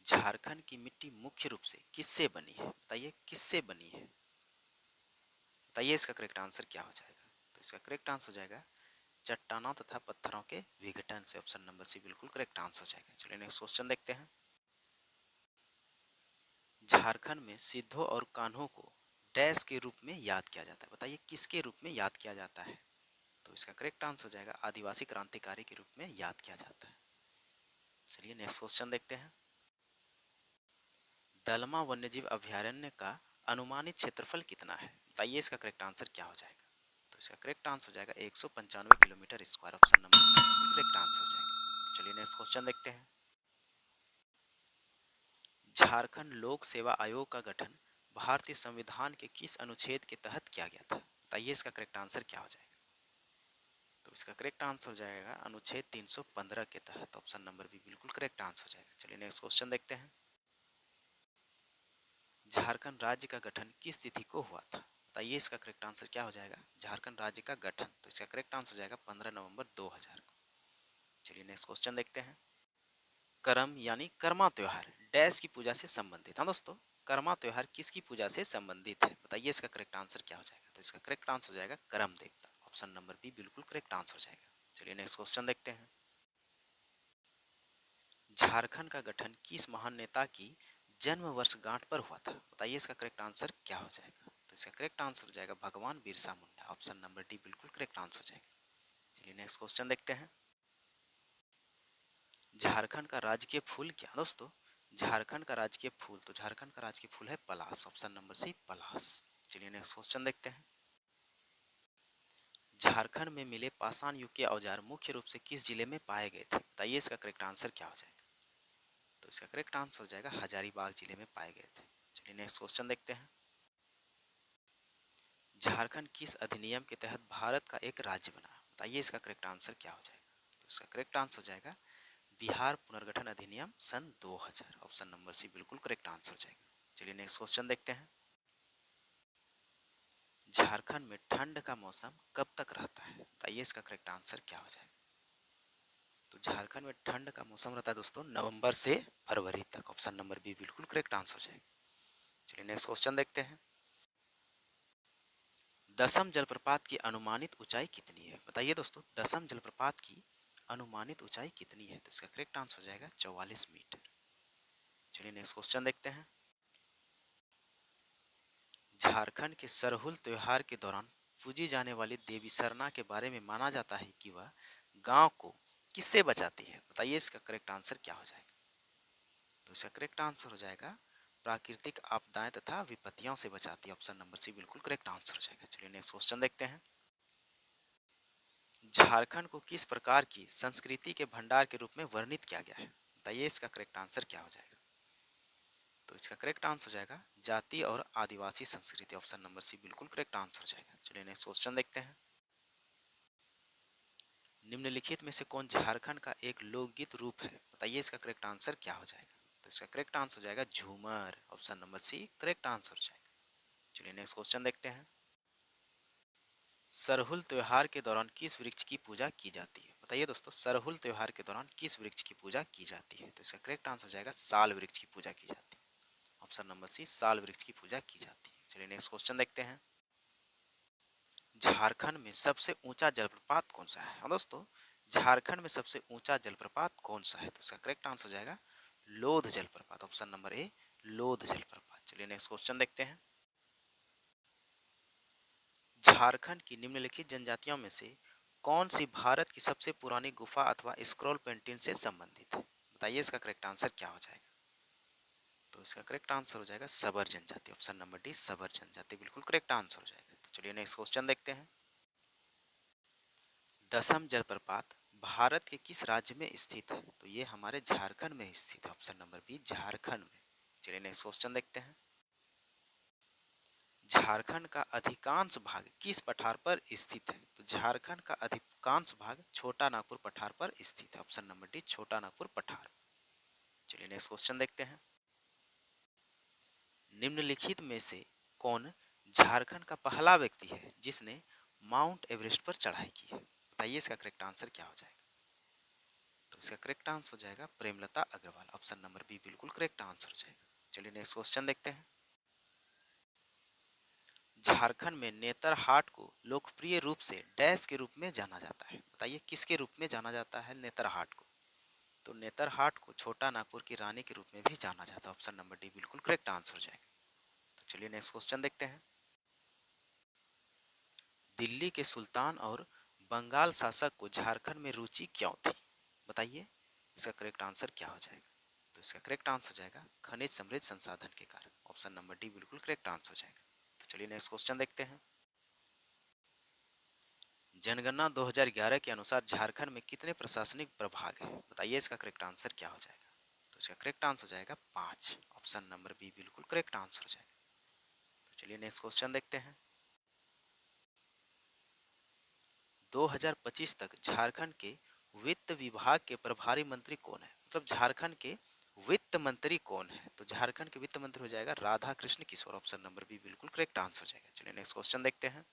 [SPEAKER 1] झारखंड की मिट्टी मुख्य रूप से किससे बनी है? बताइए किससे बनी है। बताइए इसका करेक्ट आंसर क्या हो जाएगा। तो इसका करेक्ट आंसर हो जाएगा चट्टानों तथा पत्थरों के विघटन से। ऑप्शन नंबर सी बिल्कुल करेक्ट आंसर हो जाएगा। चलिए नेक्स्ट क्वेश्चन देखते हैं। झारखंड में सिद्धो और कान्हो को डैश के रूप में याद किया जाता है? बताइए किसके रूप में याद किया जाता है। तो इसका करेक्ट आंसर हो जाएगा आदिवासी क्रांतिकारी के रूप में याद किया जाता है। चलिए नेक्स्ट क्वेश्चन देखते हैं। दलमा वन्यजीव अभ्यारण्य का अनुमानित क्षेत्रफल कितना है? बताइए इसका करेक्ट आंसर क्या हो जाएगा। तो इसका करेक्ट आंसर हो जाएगा 195 kilometre square. Option number correct answer हो जाएगा। चलिए नेक्स्ट क्वेश्चन देखते हैं। झारखंड लोक सेवा आयोग का गठन भारतीय संविधान के किस अनुच्छेद के तहत किया गया था? बताइए इसका करेक्ट आंसर क्या हो जाएगा। तो इसका करेक्ट आंसर हो जाएगा अनुच्छेद 315 के तहत। ऑप्शन नंबर बी बिल्कुल करेक्ट आंसर हो जाएगा। चलिए नेक्स्ट क्वेश्चन देखते हैं। झारखंड राज्य का गठन किस तिथि को हुआ था? बताइए इसका करेक्ट आंसर क्या हो जाएगा। झारखंड राज्य का गठन, तो इसका करेक्ट आंसर हो जाएगा 15 नवंबर 2000 को। चलिए नेक्स्ट क्वेश्चन देखते हैं। करम यानी कर्मा त्योहार डैश की पूजा से संबंधित। हाँ दोस्तों, कर्मा त्योहार किसकी पूजा से संबंधित है? बताइए इसका करेक्ट आंसर क्या हो जाएगा। तो इसका करेक्ट आंसर हो जाएगा करम देवता। ऑप्शन नंबर बी बिल्कुल करेक्ट आंसर हो जाएगा। चलिए नेक्स्ट क्वेश्चन देखते हैं। झारखंड का गठन किस महान नेता की जन्म वर्षगांठ पर हुआ था? बताइए इसका करेक्ट आंसर क्या हो जाएगा। तो इसका करेक्ट आंसर हो जाएगा भगवान Birsa Munda. Option number D बिल्कुल करेक्ट आंसर हो जाएगा। चलिए नेक्स्ट क्वेश्चन देखते हैं। झारखंड का राजकीय फूल क्या दोस्तों? झारखंड का राजकीय फूल, तो झारखंड का राजकीय फूल है पलाश। ऑप्शन नंबर सी पलाश। चलिए नेक्स्ट क्वेश्चन देखते हैं। झारखंड में मिले पाषाण युग के औजार मुख्य रूप से किस जिले में पाए गए थे? बताइए इसका करेक्ट आंसर क्या हो जाएगा। तो इसका करेक्ट आंसर हो जाएगा हजारीबाग जिले में पाए गए थे। चलिए नेक्स्ट क्वेश्चन देखते हैं। झारखंड किस अधिनियम के तहत भारत का एक राज्य बना? बताइए इसका करेक्ट आंसर क्या हो जाएगा। तो इसका करेक्ट आंसर हो जाएगा बिहार पुनर्गठन अधिनियम सन 2000। ऑप्शन नंबर सी बिल्कुल करेक्ट आंसर हो जाएगा। चलिए नेक्स्ट क्वेश्चन देखते हैं। झारखंड में ठंड का मौसम कब तक रहता है? बताइए इसका करेक्ट आंसर क्या हो जाएगा। तो झारखंड में ठंड का मौसम रहता है दोस्तों नवंबर से फरवरी तक। ऑप्शन नंबर बी बिल्कुल करेक्ट आंसर हो जाएगा। चलिए नेक्स्ट क्वेश्चन देखते हैं। दसम जलप्रपात की अनुमानित ऊंचाई कितनी है? बताइए दोस्तों, दसम जलप्रपात की अनुमानित ऊंचाई कितनी है? तो इसका करेक्ट आंसर हो जाएगा 44 मीटर। चलिए नेक्स्ट क्वेश्चन देखते हैं। झारखंड के सरहुल त्योहार के दौरान पूजी जाने वाली देवी सरना के बारे में माना जाता है कि वह गांव को किससे बचाती है? बताइए इसका करेक्ट आंसर क्या हो जाएगा। तो इसका करेक्ट आंसर हो जाएगा प्राकृतिक आपदाएं तथा विपत्तियों से बचाती है। ऑप्शन नंबर सी बिल्कुल करेक्ट आंसर हो जाएगा। चलिए नेक्स्ट क्वेश्चन देखते हैं। झारखंड को किस प्रकार की संस्कृति के भंडार के रूप में वर्णित किया गया है? बताइए इसका करेक्ट आंसर क्या हो जाएगा। तो इसका करेक्ट आंसर हो जाएगा जाति और आदिवासी संस्कृति। ऑप्शन नंबर सी बिल्कुल करेक्ट आंसर हो जाएगा। चलिए नेक्स्ट क्वेश्चन देखते हैं। निम्नलिखित में से कौन झारखंड का एक लोकगीत रूप है? बताइए इसका करेक्ट आंसर क्या हो जाएगा। तो इसका करेक्ट आंसर हो जाएगा Jhumar. Option number C correct answer हो जाएगा। चलिए नेक्स्ट क्वेश्चन देखते हैं। सरहुल त्योहार के दौरान किस वृक्ष की पूजा की जाती है? बताइए दोस्तों, सरहुल त्योहार के दौरान किस वृक्ष की पूजा की जाती है? तो इसका करेक्ट आंसर हो जाएगा साल वृक्ष की पूजा की जाती है। ऑप्शन नंबर सी साल वृक्ष की पूजा की जाती है। चलिए नेक्स्ट क्वेश्चन देखते हैं। झारखंड में सबसे ऊंचा जलप्रपात कौन सा है? हाँ दोस्तों, झारखंड में सबसे ऊंचा जलप्रपात कौन सा है? तो इसका करेक्ट आंसर हो जाएगा लोध जलप्रपात। ऑप्शन नंबर ए लोध जलप्रपात। चलिए नेक्स्ट क्वेश्चन देखते हैं। झारखंड की निम्नलिखित जनजातियों में से कौन सी भारत की सबसे पुरानी गुफा अथवा स्क्रॉल पेंटिंग से संबंधित है? बताइए इसका करेक्ट आंसर क्या हो जाएगा। तो इसका करेक्ट आंसर हो जाएगा सबर जनजाति। ऑप्शन नंबर डी सबर जनजाति बिल्कुल करेक्ट आंसर हो जाएगा। तो चलिए नेक्स्ट क्वेश्चन देखते हैं। दसम जलप्रपात भारत के किस राज्य में स्थित है? तो ये हमारे झारखंड में स्थित है। ऑप्शन नंबर बी झारखंड में। चलिए नेक्स्ट क्वेश्चन देखते हैं। झारखंड का अधिकांश भाग किस पठार पर स्थित है? तो झारखंड का अधिकांश भाग छोटा नागपुर पठार पर स्थित है। ऑप्शन नंबर डी छोटा नागपुर पठार। चलिए नेक्स्ट क्वेश्चन देखते हैं। निम्नलिखित में से कौन झारखंड का पहला व्यक्ति है जिसने माउंट एवरेस्ट पर चढ़ाई की है? बताइए इसका करेक्ट आंसर क्या हो जाएगा। तो इसका करेक्ट आंसर हो जाएगा Premlata Agrawal. Option number B बिल्कुल करेक्ट आंसर हो जाएगा। चलिए नेक्स्ट क्वेश्चन देखते हैं। झारखंड में नेतरहाट को लोकप्रिय रूप से डैश के रूप में जाना जाता है? बताइए किसके रूप में जाना जाता है नेतरहाट को? तो नेतरहाट को छोटा नागपुर की रानी के रूप में भी जाना जाता है। ऑप्शन नंबर डी बिल्कुल करेक्ट आंसर हो जाएगा। तो चलिए नेक्स्ट क्वेश्चन देखते हैं। दिल्ली के सुल्तान और बंगाल शासक को झारखंड में रुचि क्यों थी? बताइए इसका करेक्ट आंसर क्या हो जाएगा। तो इसका करेक्ट आंसर हो जाएगा खनिज समृद्ध संसाधन के कारण। ऑप्शन नंबर डी बिल्कुल करेक्ट आंसर हो जाएगा। तो चलिए नेक्स्ट क्वेश्चन देखते हैं। जनगणना 2011 के अनुसार झारखंड में कितने प्रशासनिक प्रभाग हैं? बताइए इसका करेक्ट आंसर क्या हो जाएगा। तो इसका करेक्ट आंसर हो जाएगा 5, ऑप्शन नंबर बी बिल्कुल करेक्ट आंसर हो जाएगा। तो चलिए नेक्स्ट क्वेश्चन देखते हैं। 2025 तक झारखंड के वित्त विभाग के प्रभारी मंत्री कौन है? मतलब झारखंड के वित्त मंत्री कौन है? तो झारखंड के वित्त मंत्री हो जाएगा राधा कृष्ण किशोर, ऑप्शन नंबर बी बिल्कुल करेक्ट आंसर हो जाएगा। चलिए नेक्स्ट क्वेश्चन देखते हैं।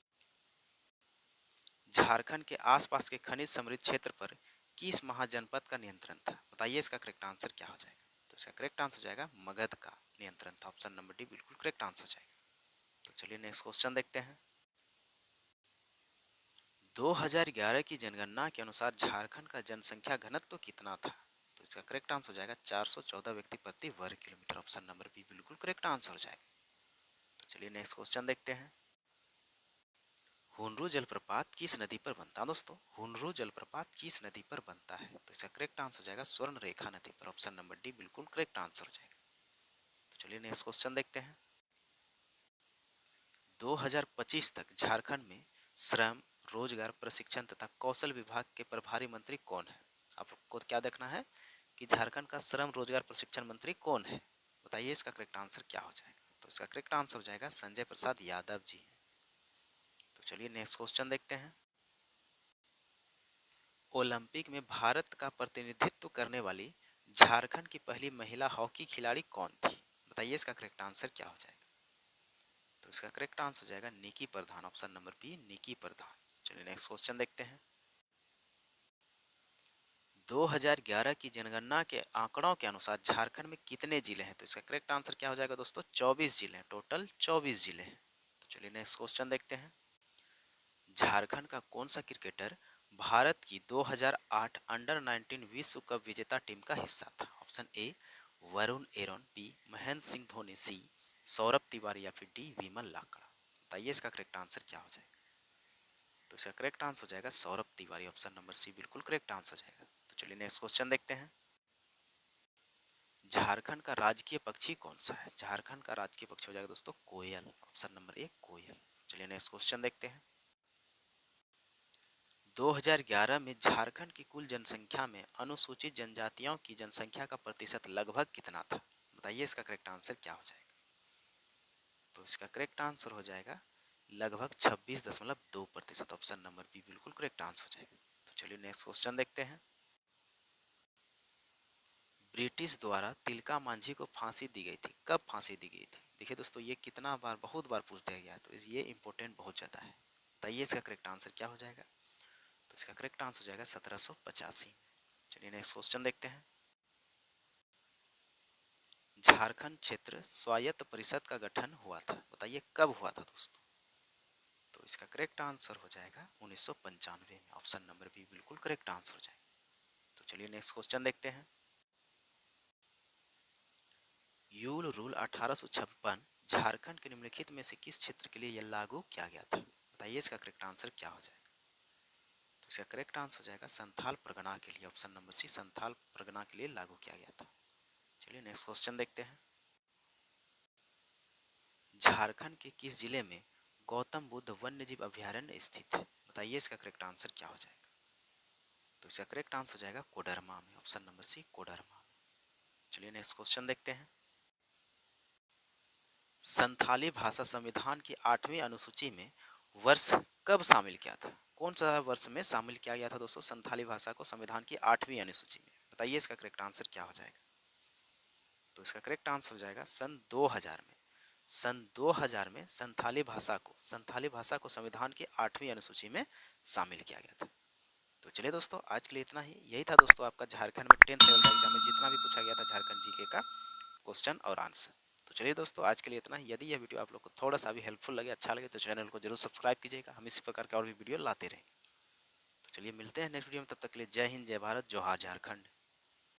[SPEAKER 1] झारखंड के आसपास के खनिज समृद्ध क्षेत्र पर किस महाजनपद का नियंत्रण था? बताइए इसका करेक्ट आंसर क्या हो जाएगा? तो इसका करेक्ट आंसर हो जाएगा मगध का नियंत्रण था, ऑप्शन नंबर डी बिल्कुल करेक्ट आंसर हो जाएगा। तो चलिए नेक्स्ट क्वेश्चन देखते हैं। 2011 की जनगणना के अनुसार झारखंड का जनसंख्या घनत्व कितना था? तो इसका करेक्ट आंसर हो जाएगा 414 व्यक्ति प्रति वर्ग किलोमीटर, ऑप्शन नंबर बी बिल्कुल करेक्ट आंसर हो जाएगा। तो चलिए नेक्स्ट क्वेश्चन देखते हैं। हुनरू जलप्रपात किस नदी पर बनता है दोस्तों? हुनरू जलप्रपात किस नदी पर बनता है? तो इसका करेक्ट आंसर हो जाएगा स्वर्ण रेखा नदी पर, ऑप्शन नंबर डी बिल्कुल करेक्ट आंसर हो जाएगा। तो चलिए नेक्स्ट क्वेश्चन देखते हैं। 2025 तक झारखंड में श्रम, रोजगार, प्रशिक्षण तथा कौशल विभाग के प्रभारी मंत्री कौन है? आपको क्या देखना है कि झारखंड का श्रम, रोजगार, प्रशिक्षण मंत्री कौन है? बताइए इसका करेक्ट आंसर क्या हो जाएगा? तो इसका करेक्ट आंसर हो जाएगा संजय प्रसाद यादव जी हैं। तो चलिए नेक्स्ट क्वेश्चन देखते हैं। ओलंपिक में भारत का प्रतिनिधित्व करने वाली झारखंड की पहली महिला हॉकी खिलाड़ी कौन थी? बताइए इसका करेक्ट आंसर क्या हो जाएगा? तो इसका करेक्ट आंसर हो जाएगा निकी प्रधान, ऑप्शन नंबर बी निकी प्रधान। चलिए नेक्स्ट क्वेश्चन देखते हैं। 2011 की जनगणना के आंकड़ों के अनुसार झारखंड में कितने जिले हैं? तो इसका करेक्ट आंसर क्या हो जाएगा दोस्तों? 24 जिले हैं, टोटल 24 जिले हैं। तो चलिए नेक्स्ट क्वेश्चन देखते हैं। झारखंड का कौन सा क्रिकेटर भारत की 2008 अंडर 19 विश्व कप विजेता टीम का हिस्सा था? Option A Varun Aaron, B Mahendra Singh Dhoni, C Saurabh Tiwary या फिर डी विमल लाकड़ा। बताइए इसका करेक्ट आंसर क्या हो जाएगा? तो इसका करेक्ट आंसर हो जाएगा Saurabh Tiwari, option number C बिल्कुल करेक्ट आंसर हो जाएगा। तो चलिए नेक्स्ट क्वेश्चन देखते हैं। झारखंड का राजकीय पक्षी कौन सा है? झारखंड का राजकीय पक्षी हो जाएगा दोस्तों कोयल, ऑप्शन नंबर ए कोयल। चलिए नेक्स्ट क्वेश्चन देखते हैं। 2011 में झारखंड की कुल जनसंख्या में अनुसूचित जनजातियों की जनसंख्या का प्रतिशत लगभग कितना था? बताइए इसका करेक्ट आंसर क्या हो जाएगा? तो इसका करेक्ट आंसर हो जाएगा लगभग 26.2%, ऑप्शन नंबर बी बिल्कुल करेक्ट आंसर हो जाएगा। तो चलिए नेक्स्ट क्वेश्चन देखते हैं। ब्रिटिश द्वारा तिलका मांझी को फांसी दी गई थी, कब फांसी दी गई थी? देखिए दोस्तों ये कितना बार, बहुत बार पूछ दिया गया है, तो ये इंपॉर्टेंट बहुत ज्यादा है। बताइए इसका करेक्ट आंसर क्या हो जाएगा? तो इसका करेक्ट आंसर हो जाएगा 1785। चलिए नेक्स्ट क्वेश्चन देखते हैं। झारखंड क्षेत्र स्वायत्त परिषद का गठन हुआ था, बताइए कब हुआ था दोस्तों? तो इसका करेक्ट आंसर हो जाएगा 1995 में, ऑप्शन नंबर बी बिल्कुल करेक्ट आंसर हो जाएगा। तो चलिए नेक्स्ट क्वेश्चन देखते हैं। यूल रूल 1856 झारखंड के निम्नलिखित में से किस क्षेत्र के लिए यह लागू किया गया था? बताइए इसका करेक्ट आंसर क्या हो जाएगा? तो इसका करेक्ट आंसर हो जाएगा संथाल परगना के लिए, option number C Santhal Pargana के लिए लागू किया गया था। चलिए नेक्स्ट क्वेश्चन देखते हैं। झारखंड के किस जिले में गौतम बुद्ध वन्यजीव अभयारण्य स्थित है? बताइए इसका करेक्ट आंसर क्या हो जाएगा? तो इसका करेक्ट आंसर हो जाएगा कोडरमा में, ऑप्शन नंबर सी कोडरमा। चलिए नेक्स्ट क्वेश्चन देखते हैं। संथाली भाषा संविधान की 8वीं अनुसूची में वर्ष कब शामिल किया था? कौन सा वर्ष में शामिल किया गया था दोस्तों संथाली भाषा को संविधान की 8वीं अनुसूची में? बताइए इसका करेक्ट आंसर क्या हो जाएगा? तो इसका करेक्ट आंसर हो जाएगा सन 2000 में। सन 2000 में संथाली भाषा को संविधान की 8वीं अनुसूची में शामिल किया गया था। तो चलिए दोस्तों आज के लिए इतना ही। यही था दोस्तों आपका झारखंड में 10th लेवल का एग्जाम में जितना भी पूछा गया था झारखंड जीके का क्वेश्चन और आंसर। तो चलिए दोस्तों आज के लिए इतना ही। यदि यह वीडियो आप लोग को थोड़ा सा भी हेल्पफुल लगे, अच्छा लगे, तो चैनल को जरूर सब्सक्राइब कीजिएगा। हम इसी प्रकार के और भी वीडियो लाते रहेंगे। तो चलिए मिलते हैं नेक्स्ट वीडियो में, तब तक के लिए जय हिंद, जय भारत, जोहार झारखंड।